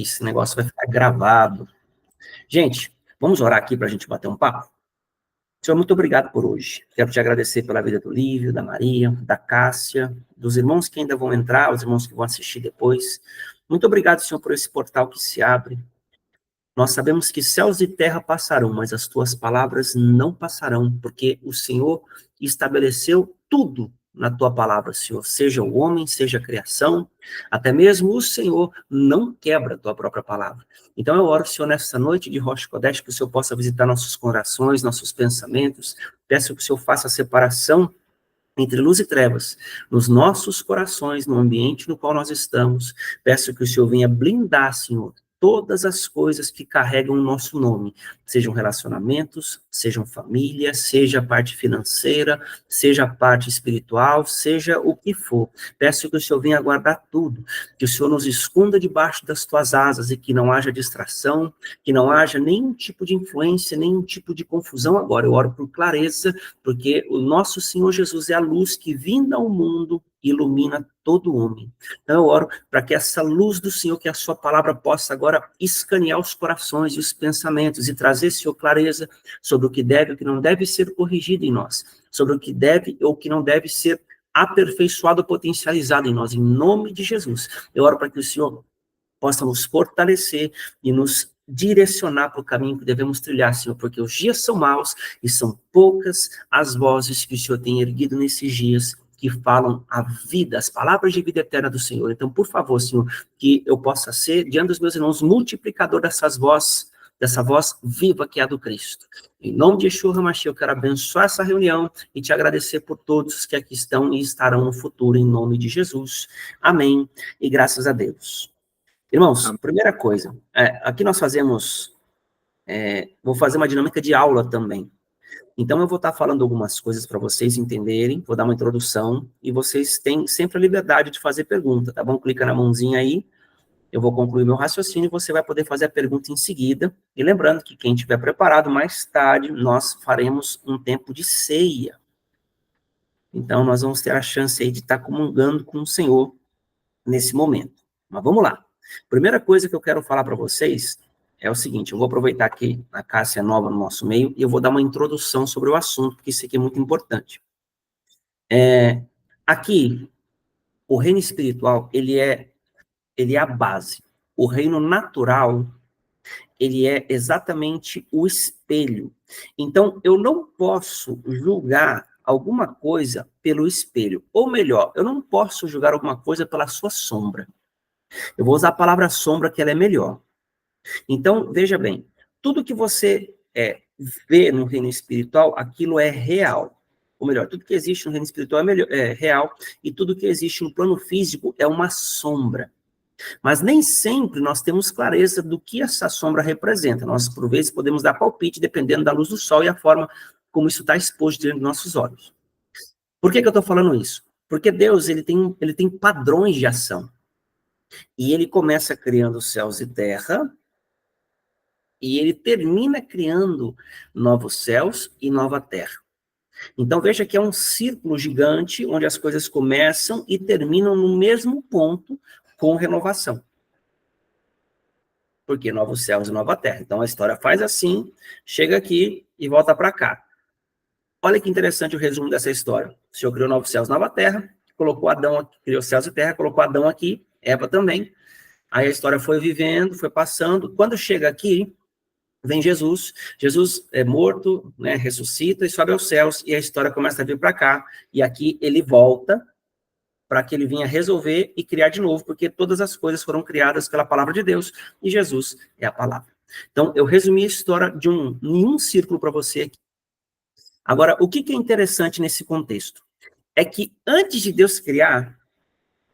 Esse negócio vai ficar gravado. Gente, vamos orar aqui para a gente bater um papo? Senhor, muito obrigado por hoje. Quero te agradecer pela vida do Lívio, da Maria, da Cássia, dos irmãos que ainda vão entrar, os irmãos que vão assistir depois. Muito obrigado, Senhor, por esse portal que se abre. Nós sabemos que céus e terra passarão, mas as tuas palavras não passarão, porque o Senhor estabeleceu tudo na tua palavra, Senhor. Seja o homem, seja a criação, até mesmo o Senhor não quebra a tua própria palavra. Então eu oro, Senhor, nessa noite de Rosh Kodesh, que o Senhor possa visitar nossos corações, nossos pensamentos. Peço que o Senhor faça a separação entre luz e trevas, nos nossos corações, no ambiente no qual nós estamos. Peço que o Senhor venha blindar, Senhor, todas as coisas que carregam o nosso nome, sejam relacionamentos, sejam família, seja a parte financeira, seja a parte espiritual, seja o que for. Peço que o Senhor venha guardar tudo, que o Senhor nos esconda debaixo das tuas asas e que não haja distração, que não haja nenhum tipo de influência, nenhum tipo de confusão agora. Eu oro por clareza, porque o nosso Senhor Jesus é a luz que, vinda ao mundo, ilumina todo homem. Então eu oro para que essa luz do Senhor, que a sua palavra possa agora escanear os corações e os pensamentos e trazer, Senhor, clareza sobre o que deve e o que não deve ser corrigido em nós, sobre o que deve ou o que não deve ser aperfeiçoado ou potencializado em nós, em nome de Jesus. Eu oro para que o Senhor possa nos fortalecer e nos direcionar para o caminho que devemos trilhar, Senhor, porque os dias são maus e são poucas as vozes que o Senhor tem erguido nesses dias, que falam a vida, as palavras de vida eterna do Senhor. Então, por favor, Senhor, que eu possa ser, diante dos meus irmãos, multiplicador dessas vozes, dessa voz viva que é a do Cristo. Em nome de Yeshua HaMashiach, eu quero abençoar essa reunião e te agradecer por todos que aqui estão e estarão no futuro, em nome de Jesus. Amém. E graças a Deus. Irmãos, primeira coisa, aqui nós fazemos, vou fazer uma dinâmica de aula também. Então eu vou estar falando algumas coisas para vocês entenderem, vou dar uma introdução, e vocês têm sempre a liberdade de fazer pergunta, tá bom? Clica na mãozinha aí, eu vou concluir meu raciocínio e você vai poder fazer a pergunta em seguida. E lembrando que quem estiver preparado, mais tarde nós faremos um tempo de ceia. Então nós vamos ter a chance aí de estar comungando com o Senhor nesse momento. Mas vamos lá. Primeira coisa que eu quero falar para vocês é o seguinte, eu vou aproveitar que a Cássia é nova no nosso meio e eu vou dar uma introdução sobre o assunto, porque isso aqui é muito importante. Aqui, o reino espiritual, ele é a base. O reino natural, ele é exatamente o espelho. Então, eu não posso julgar alguma coisa pelo espelho. Ou melhor, eu não posso julgar alguma coisa pela sua sombra. Eu vou usar a palavra sombra, que ela é melhor. Então, veja bem, tudo que você vê no reino espiritual, aquilo é real. Ou melhor, tudo que existe no reino espiritual é real, e tudo que existe no plano físico é uma sombra. Mas nem sempre nós temos clareza do que essa sombra representa. Nós, por vezes, podemos dar palpite, dependendo da luz do sol e a forma como isso está exposto diante dos nossos olhos. Por que eu estou falando isso? Porque Deus, ele tem padrões de ação. E ele começa criando céus e terra, e ele termina criando novos céus e nova terra. Então veja que é um círculo gigante, onde as coisas começam e terminam no mesmo ponto, com renovação. Porque novos céus e nova terra. Então a história faz assim, chega aqui e volta para cá. Olha que interessante o resumo dessa história. O Senhor criou novos céus e nova terra, colocou Adão aqui, criou céus e terra, colocou Adão aqui, Eva também. Aí a história foi vivendo, foi passando. Quando chega aqui, vem Jesus é morto, né, ressuscita e sobe aos céus, e a história começa a vir para cá, e aqui ele volta para que ele venha resolver e criar de novo, porque todas as coisas foram criadas pela palavra de Deus, e Jesus é a palavra. Então, eu resumi a história em um círculo para você aqui. Agora, o que é interessante nesse contexto? É que antes de Deus criar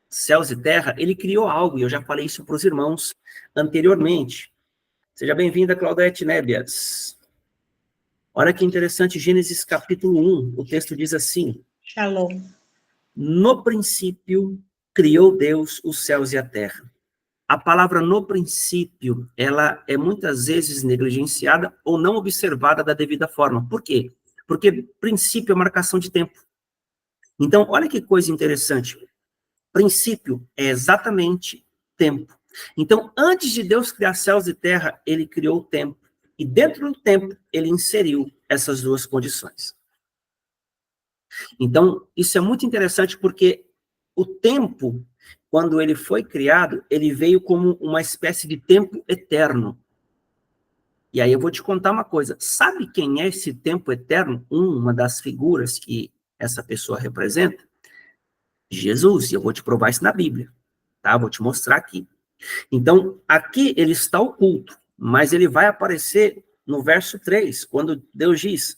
céus e terra, ele criou algo, e eu já falei isso para os irmãos anteriormente. Seja bem-vinda, Claudete Nébias. Olha que interessante, Gênesis capítulo 1, o texto diz assim: Shalom. No princípio, criou Deus os céus e a terra. A palavra no princípio, ela é muitas vezes negligenciada ou não observada da devida forma. Por quê? Porque princípio é marcação de tempo. Então, olha que coisa interessante. Princípio é exatamente tempo. Então, antes de Deus criar céus e terra, ele criou o tempo. E dentro do tempo, ele inseriu essas duas condições. Então, isso é muito interessante porque o tempo, quando ele foi criado, ele veio como uma espécie de tempo eterno. E aí eu vou te contar uma coisa. Sabe quem é esse tempo eterno? Uma das figuras que essa pessoa representa? Jesus. E eu vou te provar isso na Bíblia. Tá? Vou te mostrar aqui. Então, aqui ele está oculto, mas ele vai aparecer no verso 3, quando Deus diz,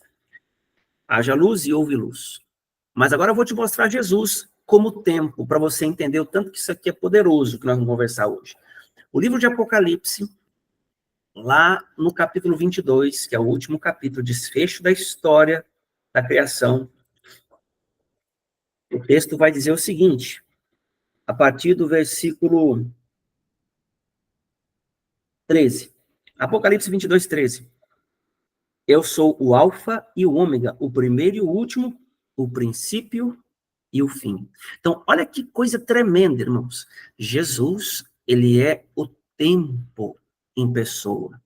haja luz e houve luz. Mas agora eu vou te mostrar Jesus como tempo, para você entender o tanto que isso aqui é poderoso, que nós vamos conversar hoje. O livro de Apocalipse, lá no capítulo 22, que é o último capítulo, desfecho da história da criação, o texto vai dizer o seguinte, a partir do versículo 13. Apocalipse 22, 13. Eu sou o alfa e o ômega, o primeiro e o último, o princípio e o fim. Então, olha que coisa tremenda, irmãos. Jesus, ele é o tempo em pessoa.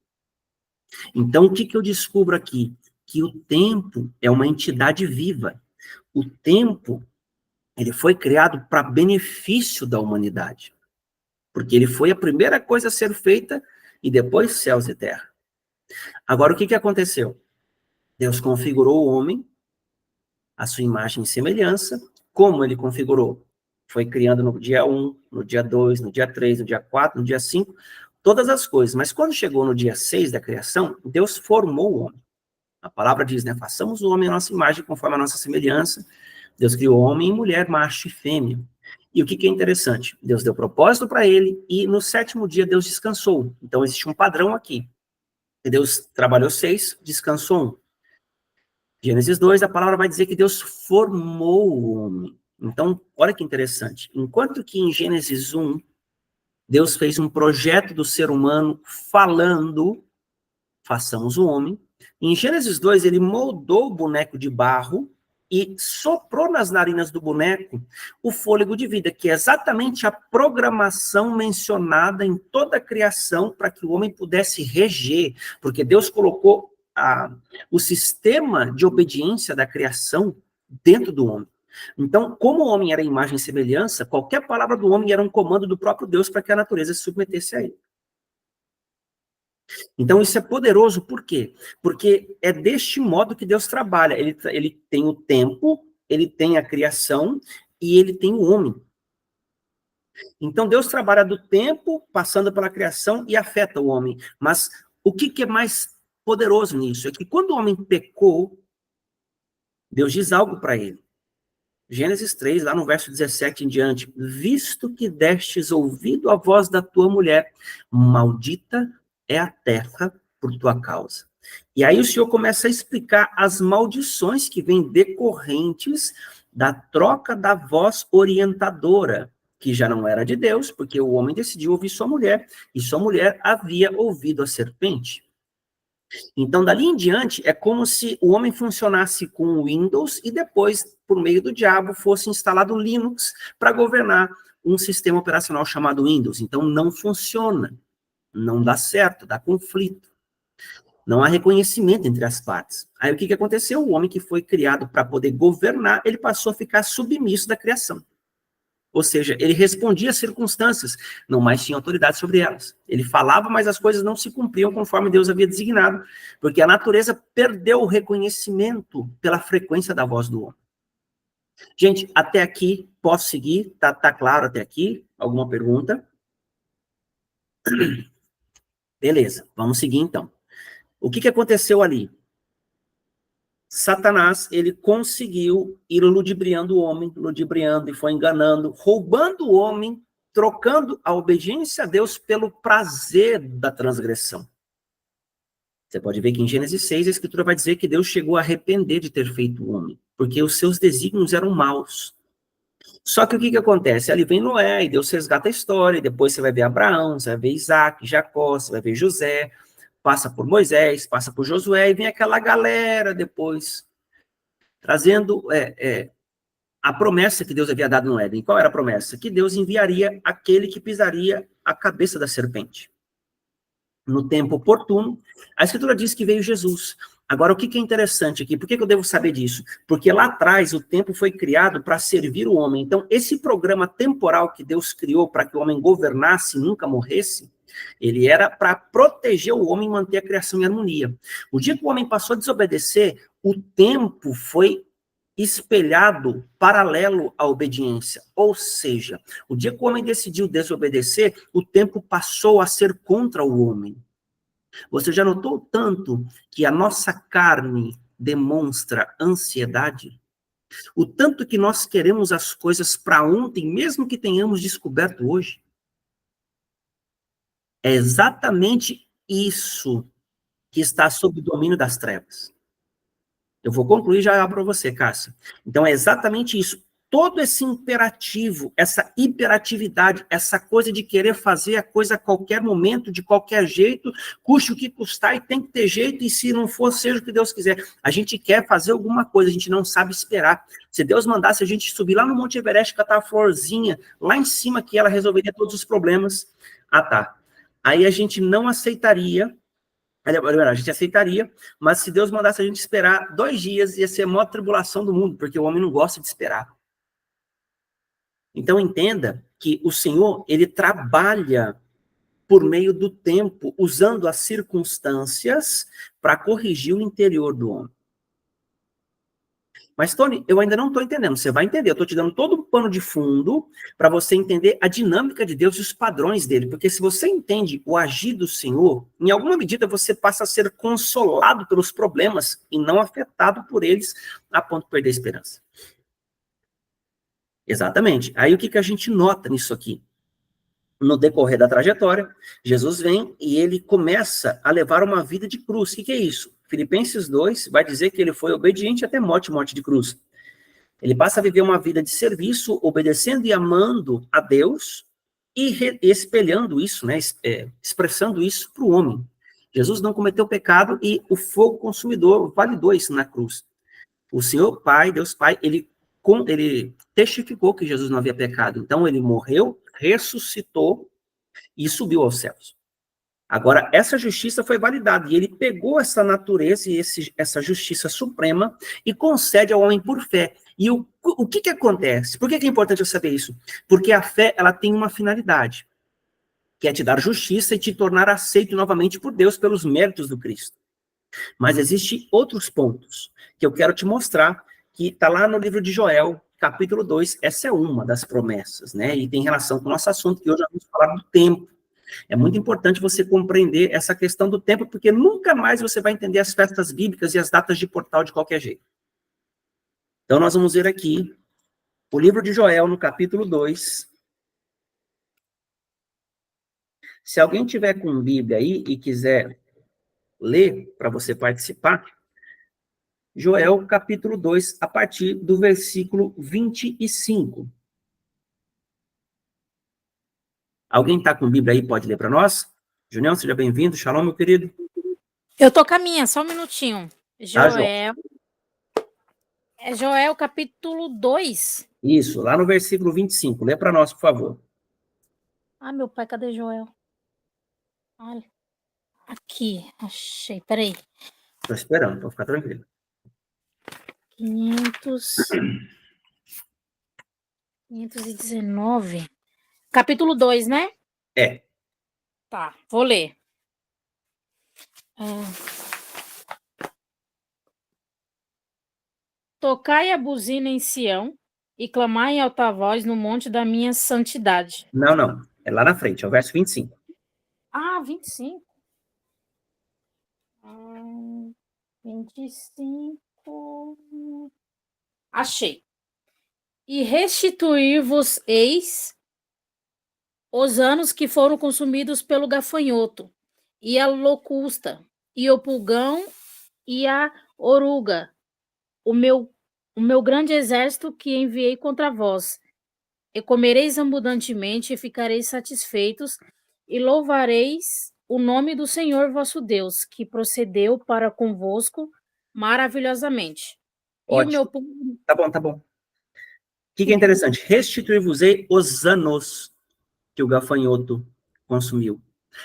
Então, o que eu descubro aqui? Que o tempo é uma entidade viva. O tempo, ele foi criado para benefício da humanidade. Porque ele foi a primeira coisa a ser feita e depois céus e terra. Agora, o que aconteceu? Deus configurou o homem, a sua imagem e semelhança. Como ele configurou? Foi criando no dia 1, no dia 2, no dia 3, no dia 4, no dia 5, todas as coisas. Mas quando chegou no dia 6 da criação, Deus formou o homem. A palavra diz, né? Façamos o homem a nossa imagem conforme a nossa semelhança. Deus criou homem e mulher, macho e fêmea. E o que é interessante? Deus deu propósito para ele e no 7º dia Deus descansou. Então existe um padrão aqui. Deus trabalhou 6, descansou 1. Gênesis 2, a palavra vai dizer que Deus formou o homem. Então, olha que interessante. Enquanto que em Gênesis 1, Deus fez um projeto do ser humano falando, façamos o homem. Em Gênesis 2, ele moldou o boneco de barro e soprou nas narinas do boneco o fôlego de vida, que é exatamente a programação mencionada em toda a criação para que o homem pudesse reger, porque Deus colocou o sistema de obediência da criação dentro do homem. Então, como o homem era imagem e semelhança, qualquer palavra do homem era um comando do próprio Deus para que a natureza se submetesse a ele. Então, isso é poderoso, por quê? Porque é deste modo que Deus trabalha. Ele tem o tempo, ele tem a criação e ele tem o homem. Então, Deus trabalha do tempo, passando pela criação e afeta o homem. Mas o que é mais poderoso nisso? É que quando o homem pecou, Deus diz algo para ele. Gênesis 3, lá no verso 17 em diante. Visto que destes ouvido a voz da tua mulher, maldita é a terra por tua causa. E aí o Senhor começa a explicar as maldições que vêm decorrentes da troca da voz orientadora, que já não era de Deus, porque o homem decidiu ouvir sua mulher, e sua mulher havia ouvido a serpente. Então, dali em diante, é como se o homem funcionasse com o Windows e depois, por meio do diabo, fosse instalado Linux para governar um sistema operacional chamado Windows. Então, não funciona, não dá certo, dá conflito. Não há reconhecimento entre as partes. Aí, o que aconteceu? O homem que foi criado para poder governar, ele passou a ficar submisso da criação. Ou seja, ele respondia às circunstâncias, não mais tinha autoridade sobre elas. Ele falava, mas as coisas não se cumpriam conforme Deus havia designado, porque a natureza perdeu o reconhecimento pela frequência da voz do homem. Gente, até aqui, posso seguir? Tá claro até aqui? Alguma pergunta? Beleza, vamos seguir então. O que aconteceu ali? Satanás, ele conseguiu ir ludibriando o homem, ludibriando e foi enganando, roubando o homem, trocando a obediência a Deus pelo prazer da transgressão. Você pode ver que em Gênesis 6 a Escritura vai dizer que Deus chegou a arrepender de ter feito o homem, porque os seus desígnios eram maus. Só que o que acontece? Ali vem Noé, e Deus resgata a história, e depois você vai ver Abraão, você vai ver Isaac, Jacó, você vai ver José, passa por Moisés, passa por Josué, e vem aquela galera depois, trazendo a promessa que Deus havia dado no Éden. Qual era a promessa? Que Deus enviaria aquele que pisaria a cabeça da serpente. No tempo oportuno, a Escritura diz que veio Jesus. Agora, o que é interessante aqui? Por que eu devo saber disso? Porque lá atrás o tempo foi criado para servir o homem. Então, esse programa temporal que Deus criou para que o homem governasse e nunca morresse, ele era para proteger o homem e manter a criação em harmonia. O dia que o homem passou a desobedecer, o tempo foi espelhado paralelo à obediência. Ou seja, o dia que o homem decidiu desobedecer, o tempo passou a ser contra o homem. Você já notou tanto que a nossa carne demonstra ansiedade? O tanto que nós queremos as coisas para ontem, mesmo que tenhamos descoberto hoje? É exatamente isso que está sob o domínio das trevas. Eu vou concluir já para você, Cássia. Então, é exatamente isso. Todo esse imperativo, essa hiperatividade, essa coisa de querer fazer a coisa a qualquer momento, de qualquer jeito, custe o que custar, e tem que ter jeito, e se não for, seja o que Deus quiser. A gente quer fazer alguma coisa, a gente não sabe esperar. Se Deus mandasse a gente subir lá no Monte Everest, catar a florzinha, lá em cima, que ela resolveria todos os problemas. Ah, tá. Aí a gente não aceitaria. A gente aceitaria, mas se Deus mandasse a gente esperar 2 dias, ia ser a maior tribulação do mundo, porque o homem não gosta de esperar. Então, entenda que o Senhor, ele trabalha por meio do tempo, usando as circunstâncias para corrigir o interior do homem. Mas, Tony, eu ainda não estou entendendo. Você vai entender. Eu estou te dando todo um pano de fundo para você entender a dinâmica de Deus e os padrões dele. Porque se você entende o agir do Senhor, em alguma medida você passa a ser consolado pelos problemas e não afetado por eles a ponto de perder a esperança. Exatamente. Aí o que a gente nota nisso aqui? No decorrer da trajetória, Jesus vem e ele começa a levar uma vida de cruz. O que é isso? Filipenses 2 vai dizer que ele foi obediente até morte de cruz. Ele passa a viver uma vida de serviço, obedecendo e amando a Deus e espelhando isso, né, expressando isso para o homem. Jesus não cometeu pecado e o fogo consumidor validou isso na cruz. O Senhor Pai, Deus Pai, ele testificou que Jesus não havia pecado. Então ele morreu, ressuscitou e subiu aos céus. Agora, essa justiça foi validada, e ele pegou essa natureza e essa justiça suprema e concede ao homem por fé. E o que acontece? Por que é importante eu saber isso? Porque a fé, ela tem uma finalidade, que é te dar justiça e te tornar aceito novamente por Deus pelos méritos do Cristo. Mas existem outros pontos que eu quero te mostrar, que está lá no livro de Joel, capítulo 2, essa é uma das promessas, né? E tem relação com o nosso assunto, que hoje vamos falar do tempo. É muito importante você compreender essa questão do tempo, porque nunca mais você vai entender as festas bíblicas e as datas de portal de qualquer jeito. Então, nós vamos ver aqui o livro de Joel, no capítulo 2. Se alguém tiver com Bíblia aí e quiser ler para você participar, Joel, capítulo 2, a partir do versículo 25. Alguém está com Bíblia aí, pode ler para nós? Junião, seja bem-vindo. Shalom, meu querido. Eu tô com a minha, só um minutinho. Joel. É Joel, capítulo 2. Isso, lá no versículo 25. Lê para nós, por favor. Ah, meu pai, cadê Joel? Olha. Aqui, achei, peraí. Estou esperando, pode ficar tranquilo. 519. Capítulo 2, né? É. Tá, vou ler. Tocai a buzina em Sião e clamai em alta voz no monte da minha santidade. Não. É lá na frente, é o verso 25. Ah, 25. 25. Achei. E restituir-vos-eis os anos que foram consumidos pelo gafanhoto, e a locusta, e o pulgão, e a oruga, o meu grande exército que enviei contra vós. E comereis abundantemente, e ficareis satisfeitos, e louvareis o nome do Senhor vosso Deus, que procedeu para convosco maravilhosamente. Ótimo. E o meu povo... Tá bom. O que é interessante? Restituir-vos-ei os anos que o gafanhoto consumiu.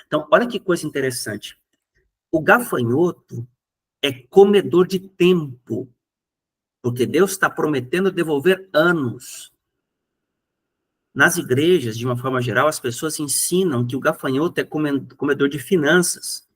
Então, olha que coisa interessante. O gafanhoto é comedor de tempo, porque Deus está prometendo devolver anos. Nas igrejas, de uma forma geral, as pessoas ensinam que o gafanhoto é comedor de finanças.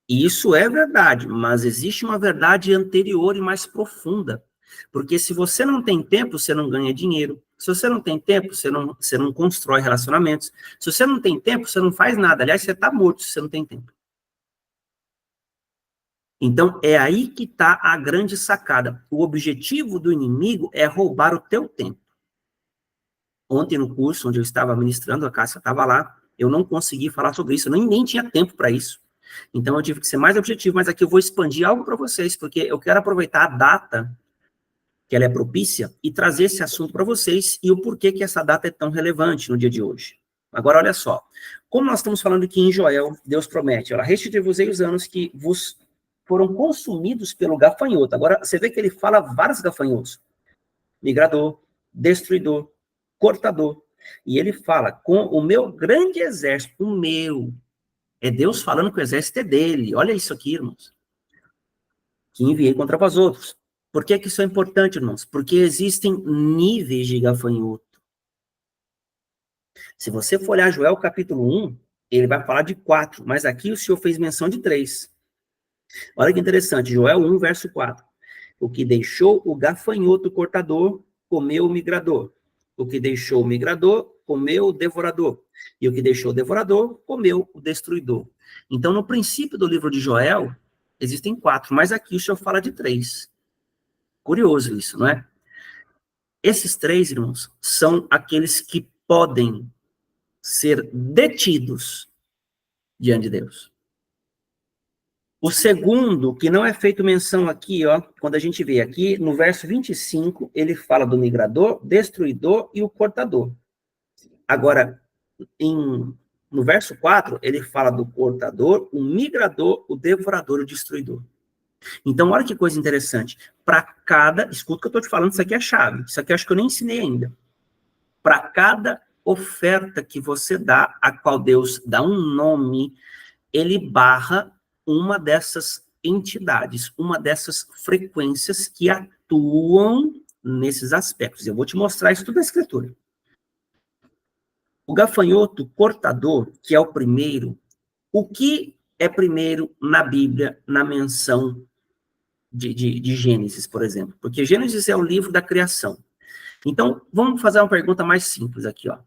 E isso é verdade, mas existe uma verdade anterior e mais profunda. Porque se você não tem tempo, você não ganha dinheiro. Se você não tem tempo, você não constrói relacionamentos. Se você não tem tempo, você não faz nada. Aliás, você está morto se você não tem tempo. Então, é aí que está a grande sacada. O objetivo do inimigo é roubar o teu tempo. Ontem, no curso onde eu estava ministrando, a Cássia estava lá, eu não consegui falar sobre isso, eu nem tinha tempo para isso. Então, eu tive que ser mais objetivo, mas aqui eu vou expandir algo para vocês, porque eu quero aproveitar a data, que ela é propícia, e trazer esse assunto para vocês, e o porquê que essa data é tão relevante no dia de hoje. Agora, olha só, como nós estamos falando aqui em Joel, Deus promete, olha, restituir-vos-ei os anos que vos foram consumidos pelo gafanhoto. Agora, você vê que ele fala vários gafanhotos. Migrador, destruidor, cortador. E ele fala, com o meu grande exército, o meu. É Deus falando que o exército é dele. Olha isso aqui, irmãos. Que enviei contra vós outros. Por que isso é importante, irmãos? Porque existem níveis de gafanhoto. Se você for olhar Joel capítulo 1, ele vai falar de 4, mas aqui o Senhor fez menção de 3. Olha que interessante, Joel 1, verso 4. O que deixou o gafanhoto cortador, comeu o migrador. O que deixou o migrador, comeu o devorador. E o que deixou o devorador, comeu o destruidor. Então, no princípio do livro de Joel, existem 4, mas aqui o Senhor fala de 3. Curioso isso, não é? Esses 3, irmãos, são aqueles que podem ser detidos diante de Deus. O segundo, que não é feito menção aqui, ó, quando a gente vê aqui, no verso 25, ele fala do migrador, destruidor e o cortador. Agora, no verso 4, ele fala do cortador, o migrador, o devorador e o destruidor. Então, olha que coisa interessante. Para cada, escuta o que eu estou te falando, isso aqui é chave. Isso aqui eu acho que eu nem ensinei ainda. Para cada oferta que você dá, a qual Deus dá um nome, ele barra uma dessas entidades, uma dessas frequências que atuam nesses aspectos. Eu vou te mostrar isso tudo na Escritura. O gafanhoto cortador, que é o primeiro, o que é primeiro na Bíblia, na menção de Gênesis, por exemplo? Porque Gênesis é o livro da criação. Então, vamos fazer uma pergunta mais simples aqui, ó.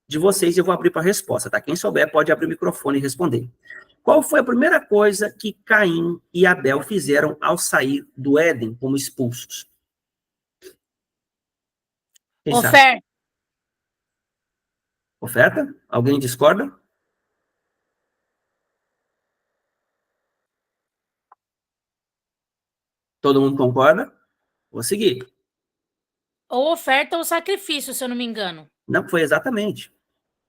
De vocês, eu vou abrir para a resposta, tá? Quem souber pode abrir o microfone e responder. Qual foi a primeira coisa que Caim e Abel fizeram ao sair do Éden como expulsos? Quem sabe? Oferta. Oferta? Alguém discorda? Todo mundo concorda? Vou seguir. Ou oferta ou sacrifício, se eu não me engano. Não, foi exatamente.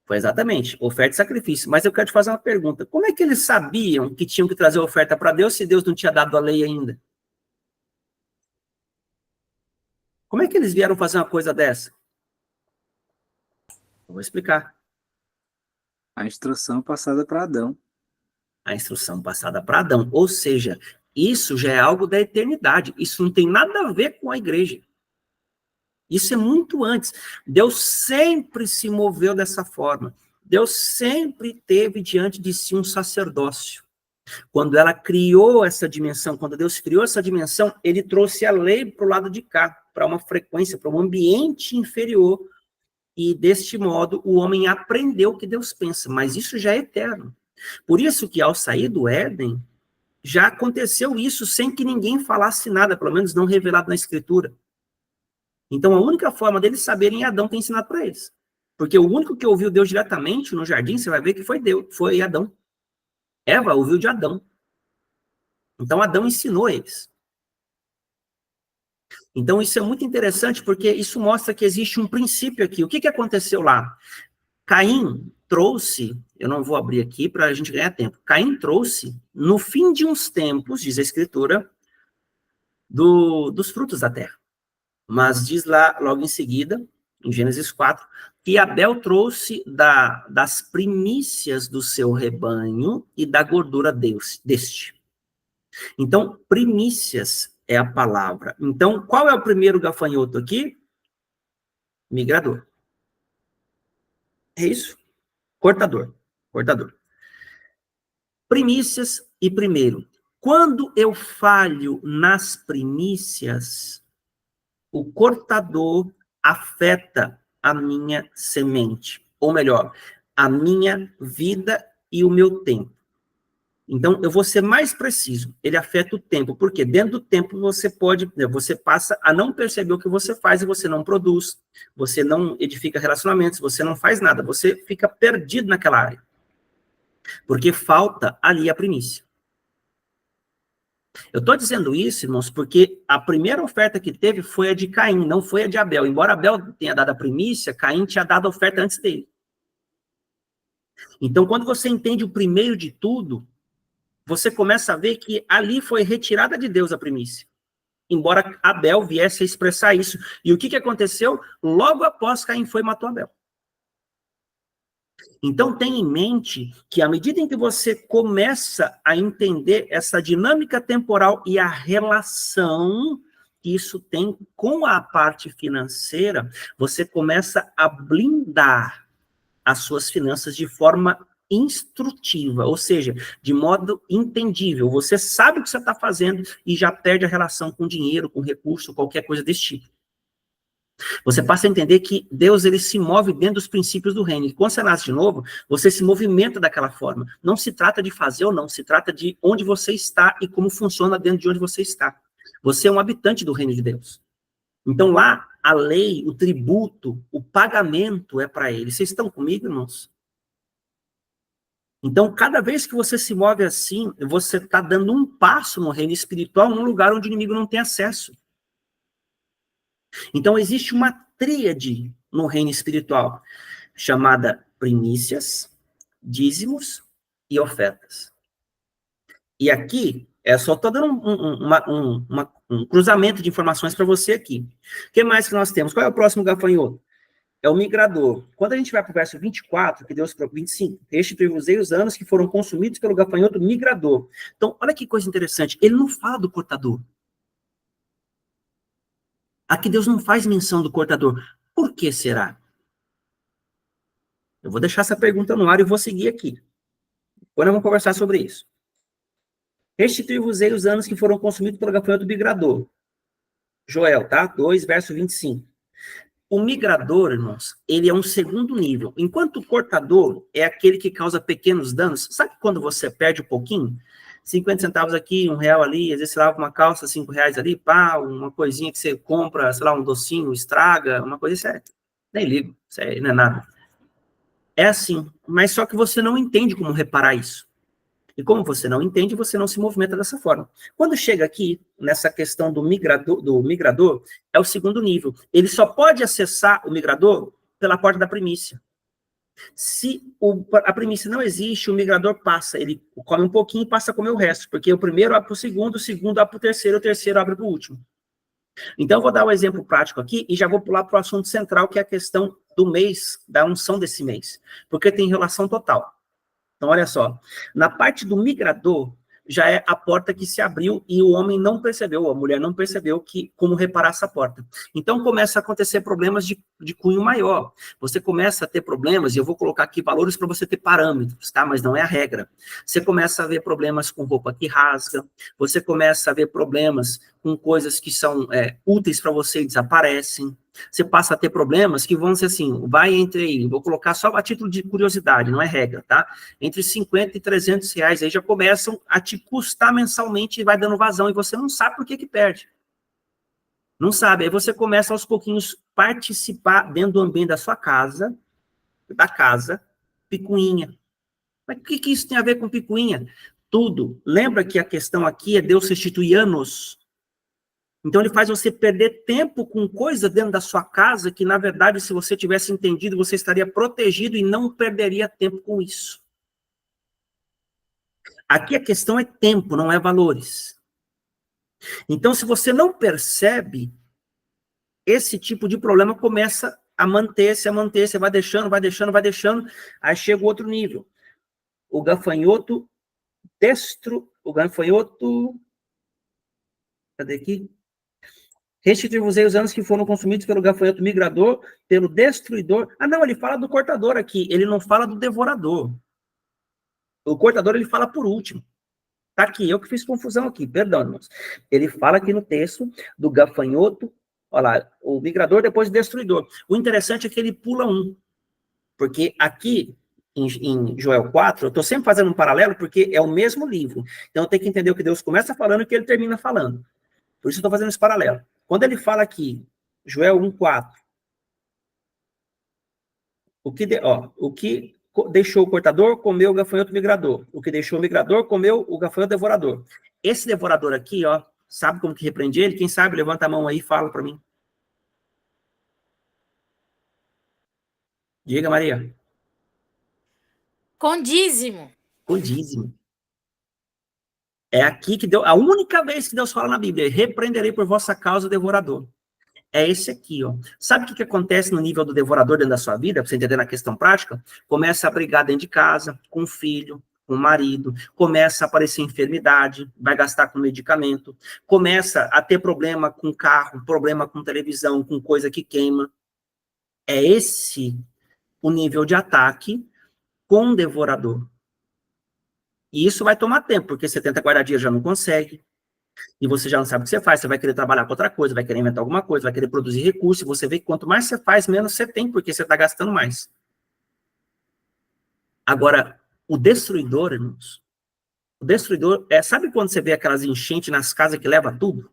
Foi exatamente. Oferta e sacrifício. Mas eu quero te fazer uma pergunta. Como é que eles sabiam que tinham que trazer oferta para Deus se Deus não tinha dado a lei ainda? Como é que eles vieram fazer uma coisa dessa? Eu vou explicar. A instrução passada para Adão. A instrução passada para Adão. Ou seja, isso já é algo da eternidade. Isso não tem nada a ver com a igreja. Isso é muito antes. Deus sempre se moveu dessa forma. Deus sempre teve diante de si um sacerdócio. Quando ela criou essa dimensão, quando Deus criou essa dimensão, ele trouxe a lei para o lado de cá, para uma frequência, para um ambiente inferior. E deste modo o homem aprendeu o que Deus pensa, mas isso já é eterno. Por isso que ao sair do Éden, já aconteceu isso sem que ninguém falasse nada, pelo menos não revelado na Escritura. Então, a única forma deles saberem, Adão tem ensinado para eles. Porque o único que ouviu Deus diretamente no jardim, você vai ver que foi Deus, foi Adão. Eva ouviu de Adão. Então, Adão ensinou eles. Então, isso é muito interessante, porque isso mostra que existe um princípio aqui. O que aconteceu lá? Caim trouxe, eu não vou abrir aqui para a gente ganhar tempo, Caim trouxe, no fim de uns tempos, diz a Escritura, dos frutos da terra. Mas diz lá, logo em seguida, em Gênesis 4, que Abel trouxe das primícias do seu rebanho e da gordura deste. Então, primícias é a palavra. Então, qual é o primeiro gafanhoto aqui? Migrador. É isso? Cortador. Primícias e primeiro. Quando eu falho nas primícias, o cortador afeta a minha semente. Ou melhor, a minha vida e o meu tempo. Então, eu vou ser mais preciso. Ele afeta o tempo, porque dentro do tempo você passa a não perceber o que você faz e você não produz, você não edifica relacionamentos, você não faz nada, você fica perdido naquela área. Porque falta ali a primícia. Eu estou dizendo isso, irmãos, porque a primeira oferta que teve foi a de Caim, não foi a de Abel. Embora Abel tenha dado a primícia, Caim tinha dado a oferta antes dele. Então, quando você entende o primeiro de tudo, você começa a ver que ali foi retirada de Deus a primícia. Embora Abel viesse a expressar isso. E o que aconteceu? Logo após Caim foi e matou Abel. Então, tenha em mente que à medida em que você começa a entender essa dinâmica temporal e a relação que isso tem com a parte financeira, você começa a blindar as suas finanças de forma instrutiva, ou seja, de modo entendível. Você sabe o que você está fazendo e já perde a relação com dinheiro, com recurso, qualquer coisa desse tipo. Você passa a entender que Deus ele se move dentro dos princípios do reino. E quando você nasce de novo, você se movimenta daquela forma. Não se trata de fazer ou não, se trata de onde você está e como funciona dentro de onde você está. Você é um habitante do reino de Deus. Então lá, a lei, o tributo, o pagamento é para ele. Vocês estão comigo, irmãos? Então, cada vez que você se move assim, você está dando um passo no reino espiritual, num lugar onde o inimigo não tem acesso. Então, existe uma tríade no reino espiritual, chamada primícias, dízimos e ofertas. E aqui, só estou dando um cruzamento de informações para você aqui. O que mais que nós temos? Qual é o próximo gafanhoto? É o migrador. Quando a gente vai para o verso 24, que Deus 25, restituí-vos-ei os anos que foram consumidos pelo gafanhoto migrador. Então, olha que coisa interessante, ele não fala do cortador. Aqui Deus não faz menção do cortador. Por que será? Eu vou deixar essa pergunta no ar e vou seguir aqui. Depois nós vamos conversar sobre isso. Restituí-vos-ei os anos que foram consumidos pelo gafanhoto migrador. Joel, tá? 2, verso 25. O migrador, irmãos, ele é um segundo nível. Enquanto o cortador é aquele que causa pequenos danos. Sabe quando você perde um pouquinho? 50 centavos aqui, R$1 ali, às vezes você lava uma calça, R$5 ali, pá, uma coisinha que você compra, sei lá, um docinho, estraga, uma coisa séria. Nem ligo, isso aí não é nada. É assim, mas só que você não entende como reparar isso. E como você não entende, você não se movimenta dessa forma. Quando chega aqui, nessa questão do migrador, é o segundo nível. Ele só pode acessar o migrador pela porta da primícia. Se a primícia não existe, o migrador passa, ele come um pouquinho e passa a comer o resto, porque o primeiro abre para o segundo abre para o terceiro abre para o último. Então, eu vou dar um exemplo prático aqui e já vou pular para o assunto central, que é a questão do mês, da unção desse mês, porque tem relação total. Então, olha só, na parte do migrador, já é a porta que se abriu e o homem não percebeu, a mulher não percebeu como reparar essa porta. Então, começa a acontecer problemas de cunho maior. Você começa a ter problemas, e eu vou colocar aqui valores para você ter parâmetros, tá? Mas não é a regra. Você começa a ver problemas com roupa que rasga, você começa a ver problemas com coisas que são úteis para você e desaparecem. Você passa a ter problemas que vão ser assim, vai entre aí, vou colocar só a título de curiosidade, não é regra, tá? Entre 50 e 300 reais, aí já começam a te custar mensalmente e vai dando vazão, e você não sabe por que perde. Não sabe, aí você começa aos pouquinhos participar dentro do ambiente da sua casa, picuinha. Mas o que isso tem a ver com picuinha? Tudo. Lembra que a questão aqui é Deus restituir anos. Então, ele faz você perder tempo com coisa dentro da sua casa que, na verdade, se você tivesse entendido, você estaria protegido e não perderia tempo com isso. Aqui a questão é tempo, não é valores. Então, se você não percebe, esse tipo de problema começa a manter, você vai deixando, aí chega o outro nível. O gafanhoto cadê aqui? Restituir-vos-ei os anos que foram consumidos pelo gafanhoto migrador, pelo destruidor. Ah, não, ele fala do cortador aqui, ele não fala do devorador. O cortador ele fala por último. Tá aqui, eu que fiz confusão aqui, perdão, irmãos. Ele fala aqui no texto do gafanhoto, olha lá, o migrador depois do destruidor. O interessante é que ele pula um, porque aqui em Joel 4, eu estou sempre fazendo um paralelo porque é o mesmo livro. Então eu tenho que entender o que Deus começa falando e o que ele termina falando. Por isso eu estou fazendo esse paralelo. Quando ele fala aqui, Joel 1:4, o que deixou o cortador, comeu o gafanhoto migrador. O que deixou o migrador, comeu o gafanhoto devorador. Esse devorador aqui, ó, sabe como que repreende ele? Quem sabe, levanta a mão aí e fala para mim. Diga, Maria. Com dízimo. Com dízimo. É aqui que Deus, a única vez que Deus fala na Bíblia, repreenderei por vossa causa o devorador. É esse aqui, ó. Sabe o que acontece no nível do devorador dentro da sua vida, para você entender na questão prática? Começa a brigar dentro de casa, com o filho, com o marido, começa a aparecer enfermidade, vai gastar com medicamento, começa a ter problema com carro, problema com televisão, com coisa que queima. É esse o nível de ataque com o devorador. E isso vai tomar tempo, porque você tenta guardar dias já não consegue, e você já não sabe o que você faz, você vai querer trabalhar com outra coisa, vai querer inventar alguma coisa, vai querer produzir recursos, e você vê que quanto mais você faz, menos você tem, porque você está gastando mais. Agora, o destruidor, irmãos, sabe quando você vê aquelas enchentes nas casas que leva tudo?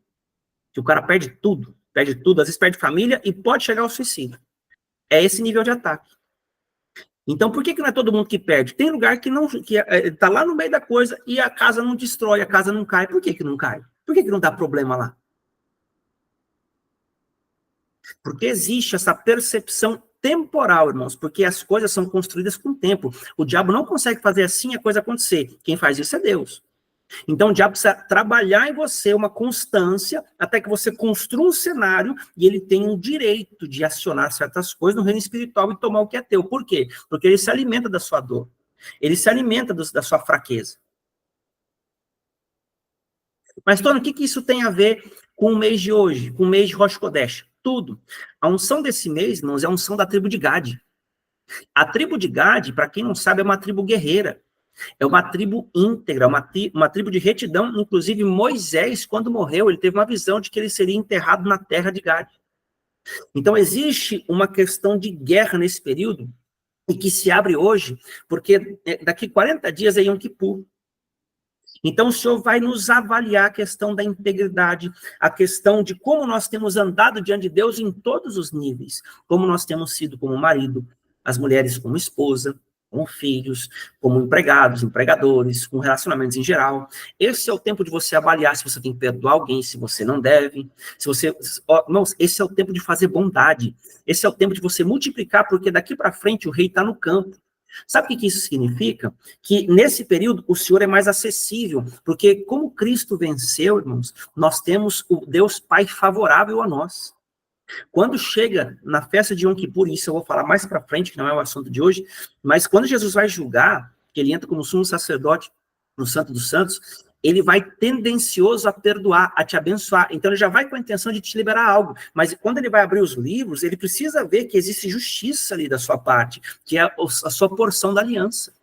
Que o cara perde tudo, às vezes perde família e pode chegar ao suicídio. É esse nível de ataque. Então, por que não é todo mundo que perde? Tem lugar que tá lá no meio da coisa e a casa não destrói, a casa não cai. Por que não cai? Por que não dá problema lá? Porque existe essa percepção temporal, irmãos, porque as coisas são construídas com tempo. O diabo não consegue fazer assim a coisa acontecer. Quem faz isso é Deus. Então o diabo precisa trabalhar em você uma constância até que você construa um cenário e ele tem o direito de acionar certas coisas no reino espiritual e tomar o que é teu. Por quê? Porque ele se alimenta da sua dor. Ele se alimenta da sua fraqueza. Mas, Tony, o que isso tem a ver com o mês de hoje, com o mês de Rosh Kodesh? Tudo. A unção desse mês, irmãos, é a unção da tribo de Gade. A tribo de Gade, para quem não sabe, é uma tribo guerreira. É uma tribo íntegra, uma tribo de retidão. Inclusive, Moisés, quando morreu, ele teve uma visão de que ele seria enterrado na terra de Gade. Então, existe uma questão de guerra nesse período, e que se abre hoje, porque daqui 40 dias é Yom Kippur. Então, o Senhor vai nos avaliar a questão da integridade, a questão de como nós temos andado diante de Deus em todos os níveis, como nós temos sido como marido, as mulheres como esposa, como filhos, como empregados, empregadores, com relacionamentos em geral. Esse é o tempo de você avaliar se você tem que perdoar alguém, se você não deve, se você... Irmãos, esse é o tempo de fazer bondade, esse é o tempo de você multiplicar, porque daqui para frente o rei está no campo. Sabe o que isso significa? Que nesse período o Senhor é mais acessível, porque como Cristo venceu, irmãos, nós temos o Deus Pai favorável a nós. Quando chega na festa de Yom Kippur, isso eu vou falar mais para frente, que não é o assunto de hoje, mas quando Jesus vai julgar, que ele entra como sumo sacerdote no Santo dos Santos, ele vai tendencioso a perdoar, a te abençoar. Então, ele já vai com a intenção de te liberar algo. Mas quando ele vai abrir os livros, ele precisa ver que existe justiça ali da sua parte, que é a sua porção da aliança.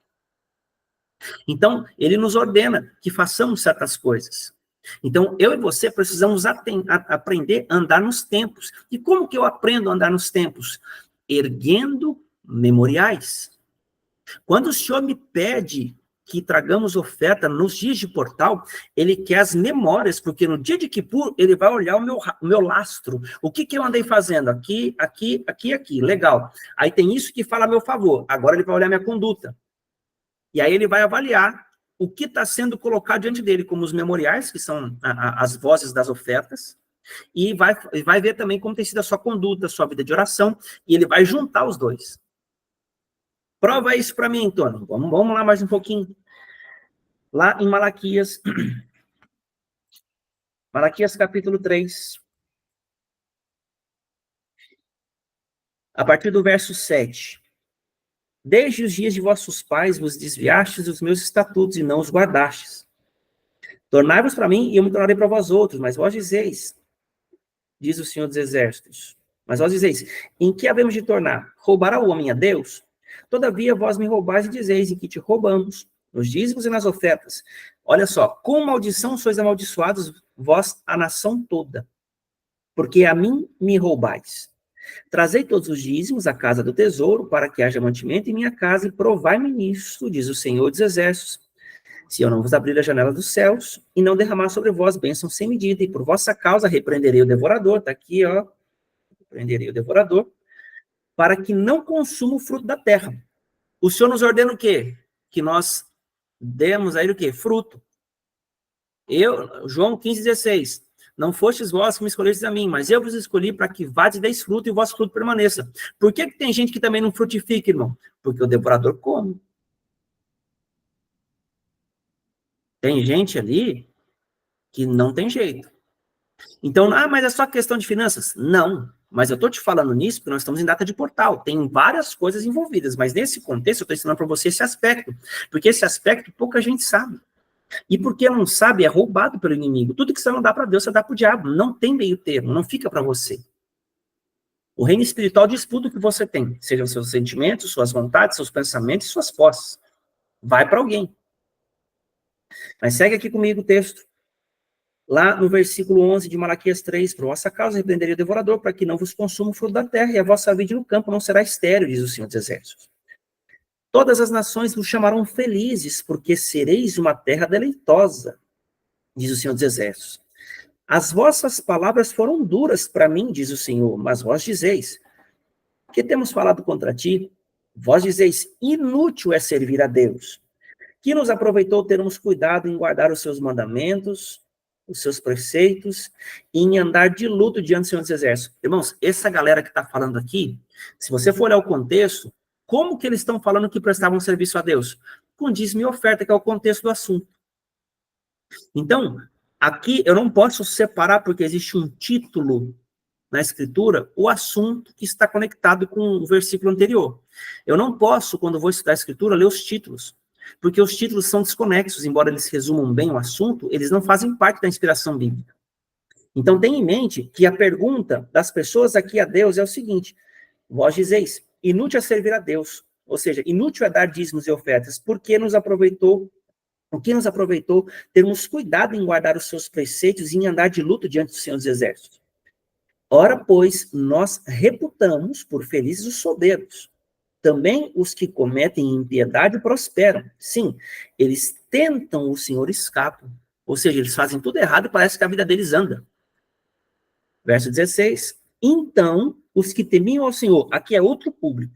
Então, ele nos ordena que façamos certas coisas. Então, eu e você precisamos aprender a andar nos tempos. E como que eu aprendo a andar nos tempos? Erguendo memoriais. Quando o Senhor me pede que tragamos oferta nos dias de portal, ele quer as memórias, porque no dia de Kippur, ele vai olhar o meu lastro. O que eu andei fazendo? Aqui, legal. Aí tem isso que fala a meu favor. Agora ele vai olhar minha conduta. E aí ele vai avaliar o que está sendo colocado diante dele, como os memoriais, que são as vozes das ofertas, e vai ver também como tem sido a sua conduta, a sua vida de oração, e ele vai juntar os dois. Prova isso para mim, Antônio. Vamos lá mais um pouquinho. Lá em Malaquias. Malaquias capítulo 3. A partir do verso 7. Desde os dias de vossos pais vos desviastes dos meus estatutos e não os guardastes. Tornai-vos para mim e eu me tornarei para vós outros, mas vós dizeis, diz o Senhor dos Exércitos, mas vós dizeis, em que havemos de tornar? Roubará o homem a Deus? Todavia vós me roubais e dizeis, em que te roubamos? Nos dízimos e nas ofertas. Olha só, com maldição sois amaldiçoados, vós, a nação toda, porque a mim me roubais. Trazei todos os dízimos à casa do tesouro, para que haja mantimento em minha casa, e provai-me nisso, diz o Senhor dos Exércitos, se eu não vos abrir a janela dos céus, e não derramar sobre vós bênção sem medida, e por vossa causa repreenderei o devorador, tá aqui, ó, repreenderei o devorador, para que não consuma o fruto da terra. O Senhor nos ordena o quê? Que nós demos a ele o quê? Fruto. João 15,16. Não fostes vós que me escolhestes a mim, mas eu vos escolhi para que vades e deis fruto e o vosso fruto permaneça. Por que tem gente que também não frutifica, irmão? Porque o devorador come. Tem gente ali que não tem jeito. Então, mas é só questão de finanças? Não. Mas eu estou te falando nisso porque nós estamos em data de portal. Tem várias coisas envolvidas, mas nesse contexto eu estou ensinando para você esse aspecto. Porque esse aspecto pouca gente sabe. E porque não sabe, é roubado pelo inimigo. Tudo que você não dá para Deus, você dá para o diabo. Não tem meio termo, não fica para você. O reino espiritual diz tudo que você tem. Sejam seus sentimentos, suas vontades, seus pensamentos e suas posses. Vai para alguém. Mas segue aqui comigo o texto. Lá no versículo 11 de Malaquias 3, por vossa causa repreenderei o devorador, para que não vos consuma o fruto da terra, e a vossa vida no campo não será estéril, diz o Senhor dos Exércitos. Todas as nações vos chamarão felizes, porque sereis uma terra deleitosa, diz o Senhor dos Exércitos. As vossas palavras foram duras para mim, diz o Senhor, mas vós dizeis, que temos falado contra ti? Vós dizeis, inútil é servir a Deus. Que nos aproveitou termos cuidado em guardar os seus mandamentos, os seus preceitos, e em andar de luto diante do Senhor dos Exércitos. Irmãos, essa galera que está falando aqui, se você for olhar o contexto, como que eles estão falando que prestavam serviço a Deus? Com dízimo e oferta, que é o contexto do assunto. Então, aqui eu não posso separar, porque existe um título na Escritura, o assunto que está conectado com o versículo anterior. Eu não posso, quando vou estudar a Escritura, ler os títulos, porque os títulos são desconexos, embora eles resumam bem o assunto, eles não fazem parte da inspiração bíblica. Então, tenha em mente que a pergunta das pessoas aqui a Deus é o seguinte, vós dizeis, inútil é servir a Deus, ou seja, inútil é dar dízimos e ofertas, porque nos aproveitou, o que nos aproveitou termos cuidado em guardar os seus preceitos e em andar de luto diante do Senhor dos Exércitos. Ora, pois, nós reputamos por felizes os soberbos. Também os que cometem impiedade prosperam. Sim, eles tentam, o Senhor escapam. Ou seja, eles fazem tudo errado e parece que a vida deles anda. Verso 16. Então, os que temiam ao Senhor, aqui é outro público.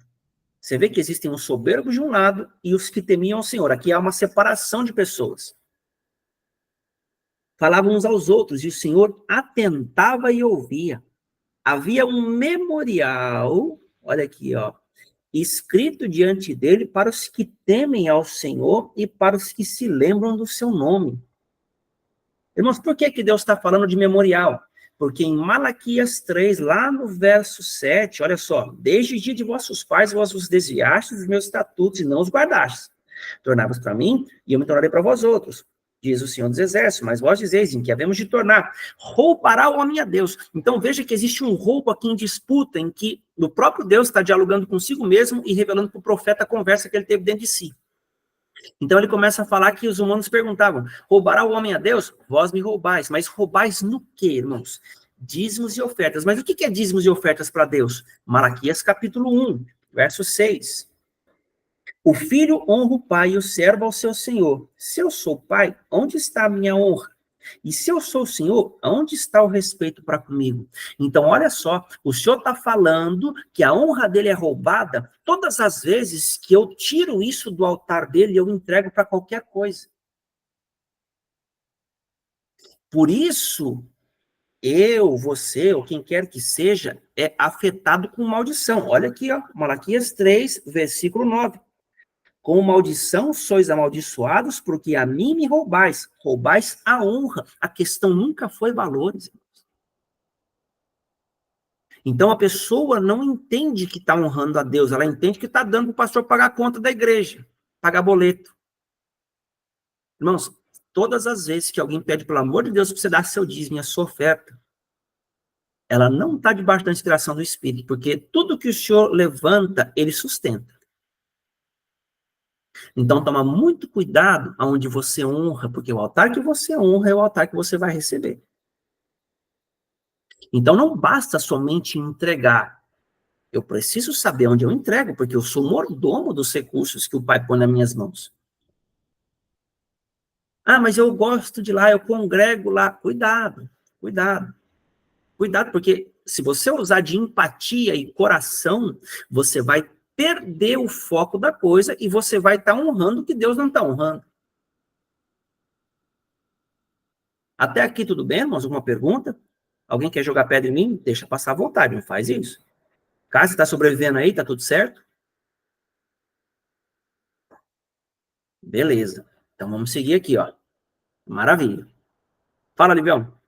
Você vê que existem os soberbos de um lado e os que temiam ao Senhor. Aqui há uma separação de pessoas. Falavam uns aos outros e o Senhor atentava e ouvia. Havia um memorial, olha aqui, ó, escrito diante dele para os que temem ao Senhor e para os que se lembram do seu nome. Irmãos, por que Deus está falando de memorial? Porque em Malaquias 3, lá no verso 7, olha só, desde o dia de vossos pais vós vos desviastes dos meus estatutos e não os guardastes. Tornai-vos para mim e eu me tornarei para vós outros, diz o Senhor dos Exércitos, mas vós dizeis em que havemos de tornar. Roubará o homem a Deus. Então veja que existe um roubo aqui em disputa, em que o próprio Deus está dialogando consigo mesmo e revelando para o profeta a conversa que ele teve dentro de si. Então ele começa a falar que os humanos perguntavam, roubará o homem a Deus? Vós me roubais. Mas roubais no quê, irmãos? Dízimos e ofertas. Mas o que é dízimos e ofertas para Deus? Malaquias capítulo 1, verso 6. O filho honra o pai e o servo ao seu senhor. Se eu sou pai, onde está a minha honra? E se eu sou o Senhor, onde está o respeito para comigo? Então, olha só, o Senhor está falando que a honra dele é roubada todas as vezes que eu tiro isso do altar dele e eu entrego para qualquer coisa. Por isso, eu, você, ou quem quer que seja, é afetado com maldição. Olha aqui, ó, Malaquias 3, versículo 9. Com maldição sois amaldiçoados, porque a mim me roubais. Roubais a honra. A questão nunca foi valores. Então a pessoa não entende que está honrando a Deus, ela entende que está dando para o pastor pagar a conta da igreja, pagar boleto. Irmãos, todas as vezes que alguém pede, pelo amor de Deus, para você dar seu dízimo e a sua oferta, ela não está debaixo da inspiração do Espírito, porque tudo que o Senhor levanta, ele sustenta. Então, toma muito cuidado aonde você honra, porque o altar que você honra é o altar que você vai receber. Então, não basta somente entregar. Eu preciso saber onde eu entrego, porque eu sou mordomo dos recursos que o Pai põe nas minhas mãos. Ah, mas eu gosto de lá, eu congrego lá. Cuidado, cuidado. Cuidado, porque se você usar de empatia e coração, você vai perder o foco da coisa e você vai estar honrando o que Deus não está honrando. Até aqui tudo bem, irmãos? Alguma pergunta? Alguém quer jogar pedra em mim? Deixa passar à vontade, não faz isso. Cássio, está sobrevivendo aí? Tá tudo certo? Beleza. Então vamos seguir aqui, ó. Maravilha. Fala, Livião.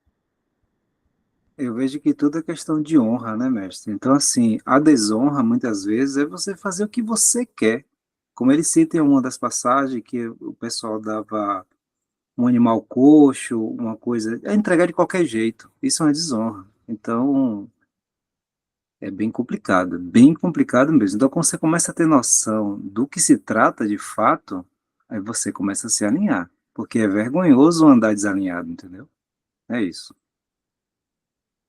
Eu vejo que tudo é questão de honra, né, mestre? Então, assim, a desonra, muitas vezes, é você fazer o que você quer. Como ele cita em uma das passagens, que o pessoal dava um animal coxo, uma coisa, é entregar de qualquer jeito. Isso é uma desonra. Então, é bem complicado mesmo. Então, quando você começa a ter noção do que se trata de fato, aí você começa a se alinhar. Porque é vergonhoso andar desalinhado, entendeu? É isso.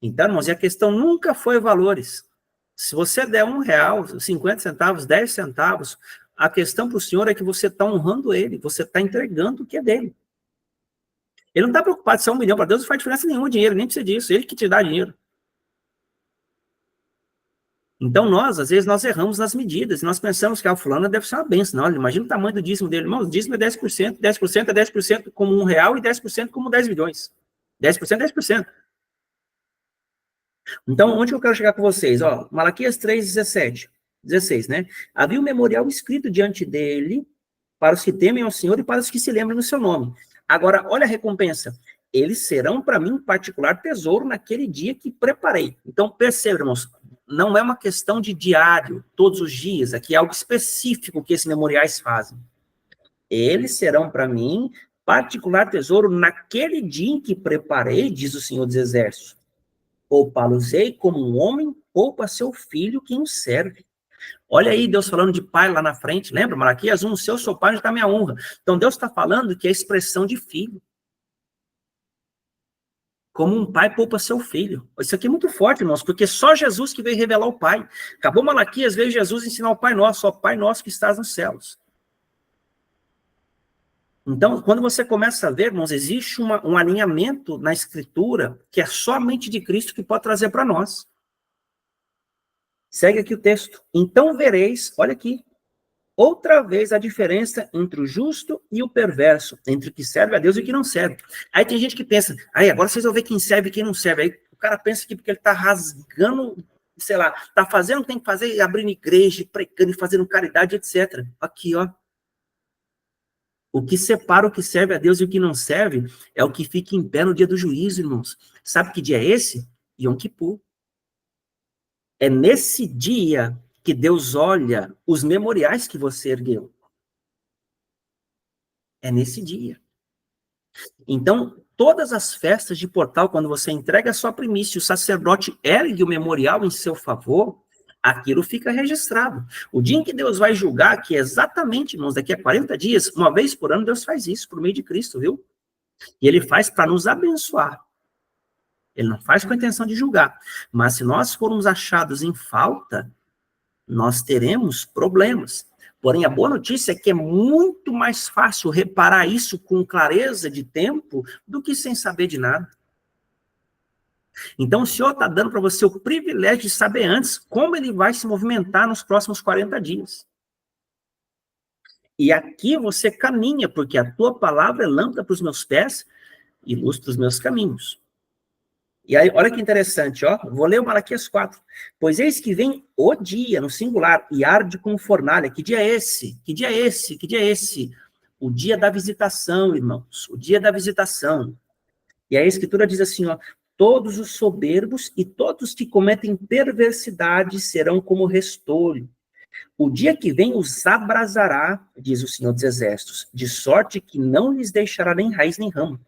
Então, irmãos, e a questão nunca foi valores. Se você der R$1, 50 centavos, 10 centavos, a questão para o senhor é que você está honrando ele, você está entregando o que é dele. Ele não está preocupado se é 1 milhão para Deus, não faz diferença nenhuma o dinheiro, nem precisa disso, ele que te dá dinheiro. Então, às vezes, nós erramos nas medidas, e nós pensamos que a fulana deve ser uma benção. Não, imagina o tamanho do dízimo dele. Irmão, o dízimo é 10%, 10% é 10% como R$1 e 10% como 10 milhões. 10% é 10%. Então, onde eu quero chegar com vocês? Ó, Malaquias 3:17, 16, né? Havia um memorial escrito diante dele para os que temem ao Senhor e para os que se lembram do seu nome. Agora, olha a recompensa. Eles serão para mim particular tesouro naquele dia que preparei. Então, perceba, irmãos, não é uma questão de diário, todos os dias. Aqui é algo específico que esses memoriais fazem. Eles serão para mim particular tesouro naquele dia em que preparei, diz o Senhor dos Exércitos. Poupá-los-ei como um homem poupa seu filho que o serve. Olha aí Deus falando de pai lá na frente, lembra? Malaquias 1, seu sou pai, onde está minha honra. Então Deus está falando que é a expressão de filho. Como um pai poupa seu filho. Isso aqui é muito forte, irmãos, porque só Jesus que veio revelar o Pai. Acabou Malaquias, veio Jesus ensinar o Pai Nosso, ó Pai Nosso que estás nos céus. Então, quando você começa a ver, irmãos, existe um alinhamento na Escritura que é somente de Cristo que pode trazer para nós. Segue aqui o texto. Então vereis, olha aqui, outra vez a diferença entre o justo e o perverso, entre o que serve a Deus e o que não serve. Aí tem gente que pensa, aí agora vocês vão ver quem serve e quem não serve. Aí o cara pensa que porque ele está rasgando, sei lá, está fazendo o que tem que fazer, abrindo igreja, pregando, fazendo caridade, etc. Aqui, ó. O que separa o que serve a Deus e o que não serve é o que fica em pé no dia do juízo, irmãos. Sabe que dia é esse? Yom Kippur. É nesse dia que Deus olha os memoriais que você ergueu. É nesse dia. Então, todas as festas de portal, quando você entrega a sua primícia, o sacerdote ergue o memorial em seu favor, aquilo fica registrado. O dia em que Deus vai julgar, que é exatamente, irmãos, daqui a 40 dias, uma vez por ano, Deus faz isso por meio de Cristo, viu? E ele faz para nos abençoar. Ele não faz com a intenção de julgar. Mas se nós formos achados em falta, nós teremos problemas. Porém, a boa notícia é que é muito mais fácil reparar isso com clareza de tempo do que sem saber de nada. Então, o Senhor está dando para você o privilégio de saber antes como ele vai se movimentar nos próximos 40 dias. E aqui você caminha, porque a tua palavra é lâmpada para os meus pés e luz para os meus caminhos. E aí, olha que interessante, ó. Vou ler o Malaquias 4. Pois eis que vem o dia, no singular, e arde com fornalha. Que dia é esse? Que dia é esse? Que dia é esse? O dia da visitação, irmãos. O dia da visitação. E a Escritura diz assim, ó. todos os soberbos e todos que cometem perversidade serão como restolho. O dia que vem os abrasará, diz o Senhor dos Exércitos, de sorte que não lhes deixará nem raiz nem ramo.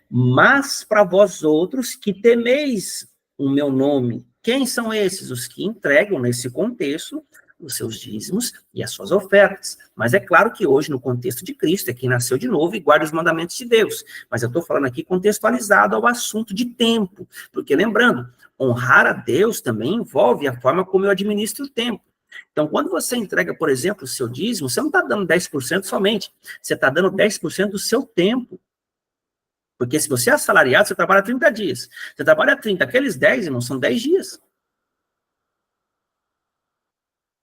Mas para vós outros que temeis o meu nome, quem são esses? Os que entregam nesse contexto os seus dízimos e as suas ofertas. Mas é claro que hoje, no contexto de Cristo, é quem nasceu de novo e guarda os mandamentos de Deus. Mas eu estou falando aqui contextualizado ao assunto de tempo. Porque, lembrando, honrar a Deus também envolve a forma como eu administro o tempo. Então, quando você entrega, por exemplo, o seu dízimo, você não está dando 10% somente. Você está dando 10% do seu tempo. Porque se você é assalariado, você trabalha 30 dias. Você trabalha 30, aqueles 10, irmão, são 10 dias.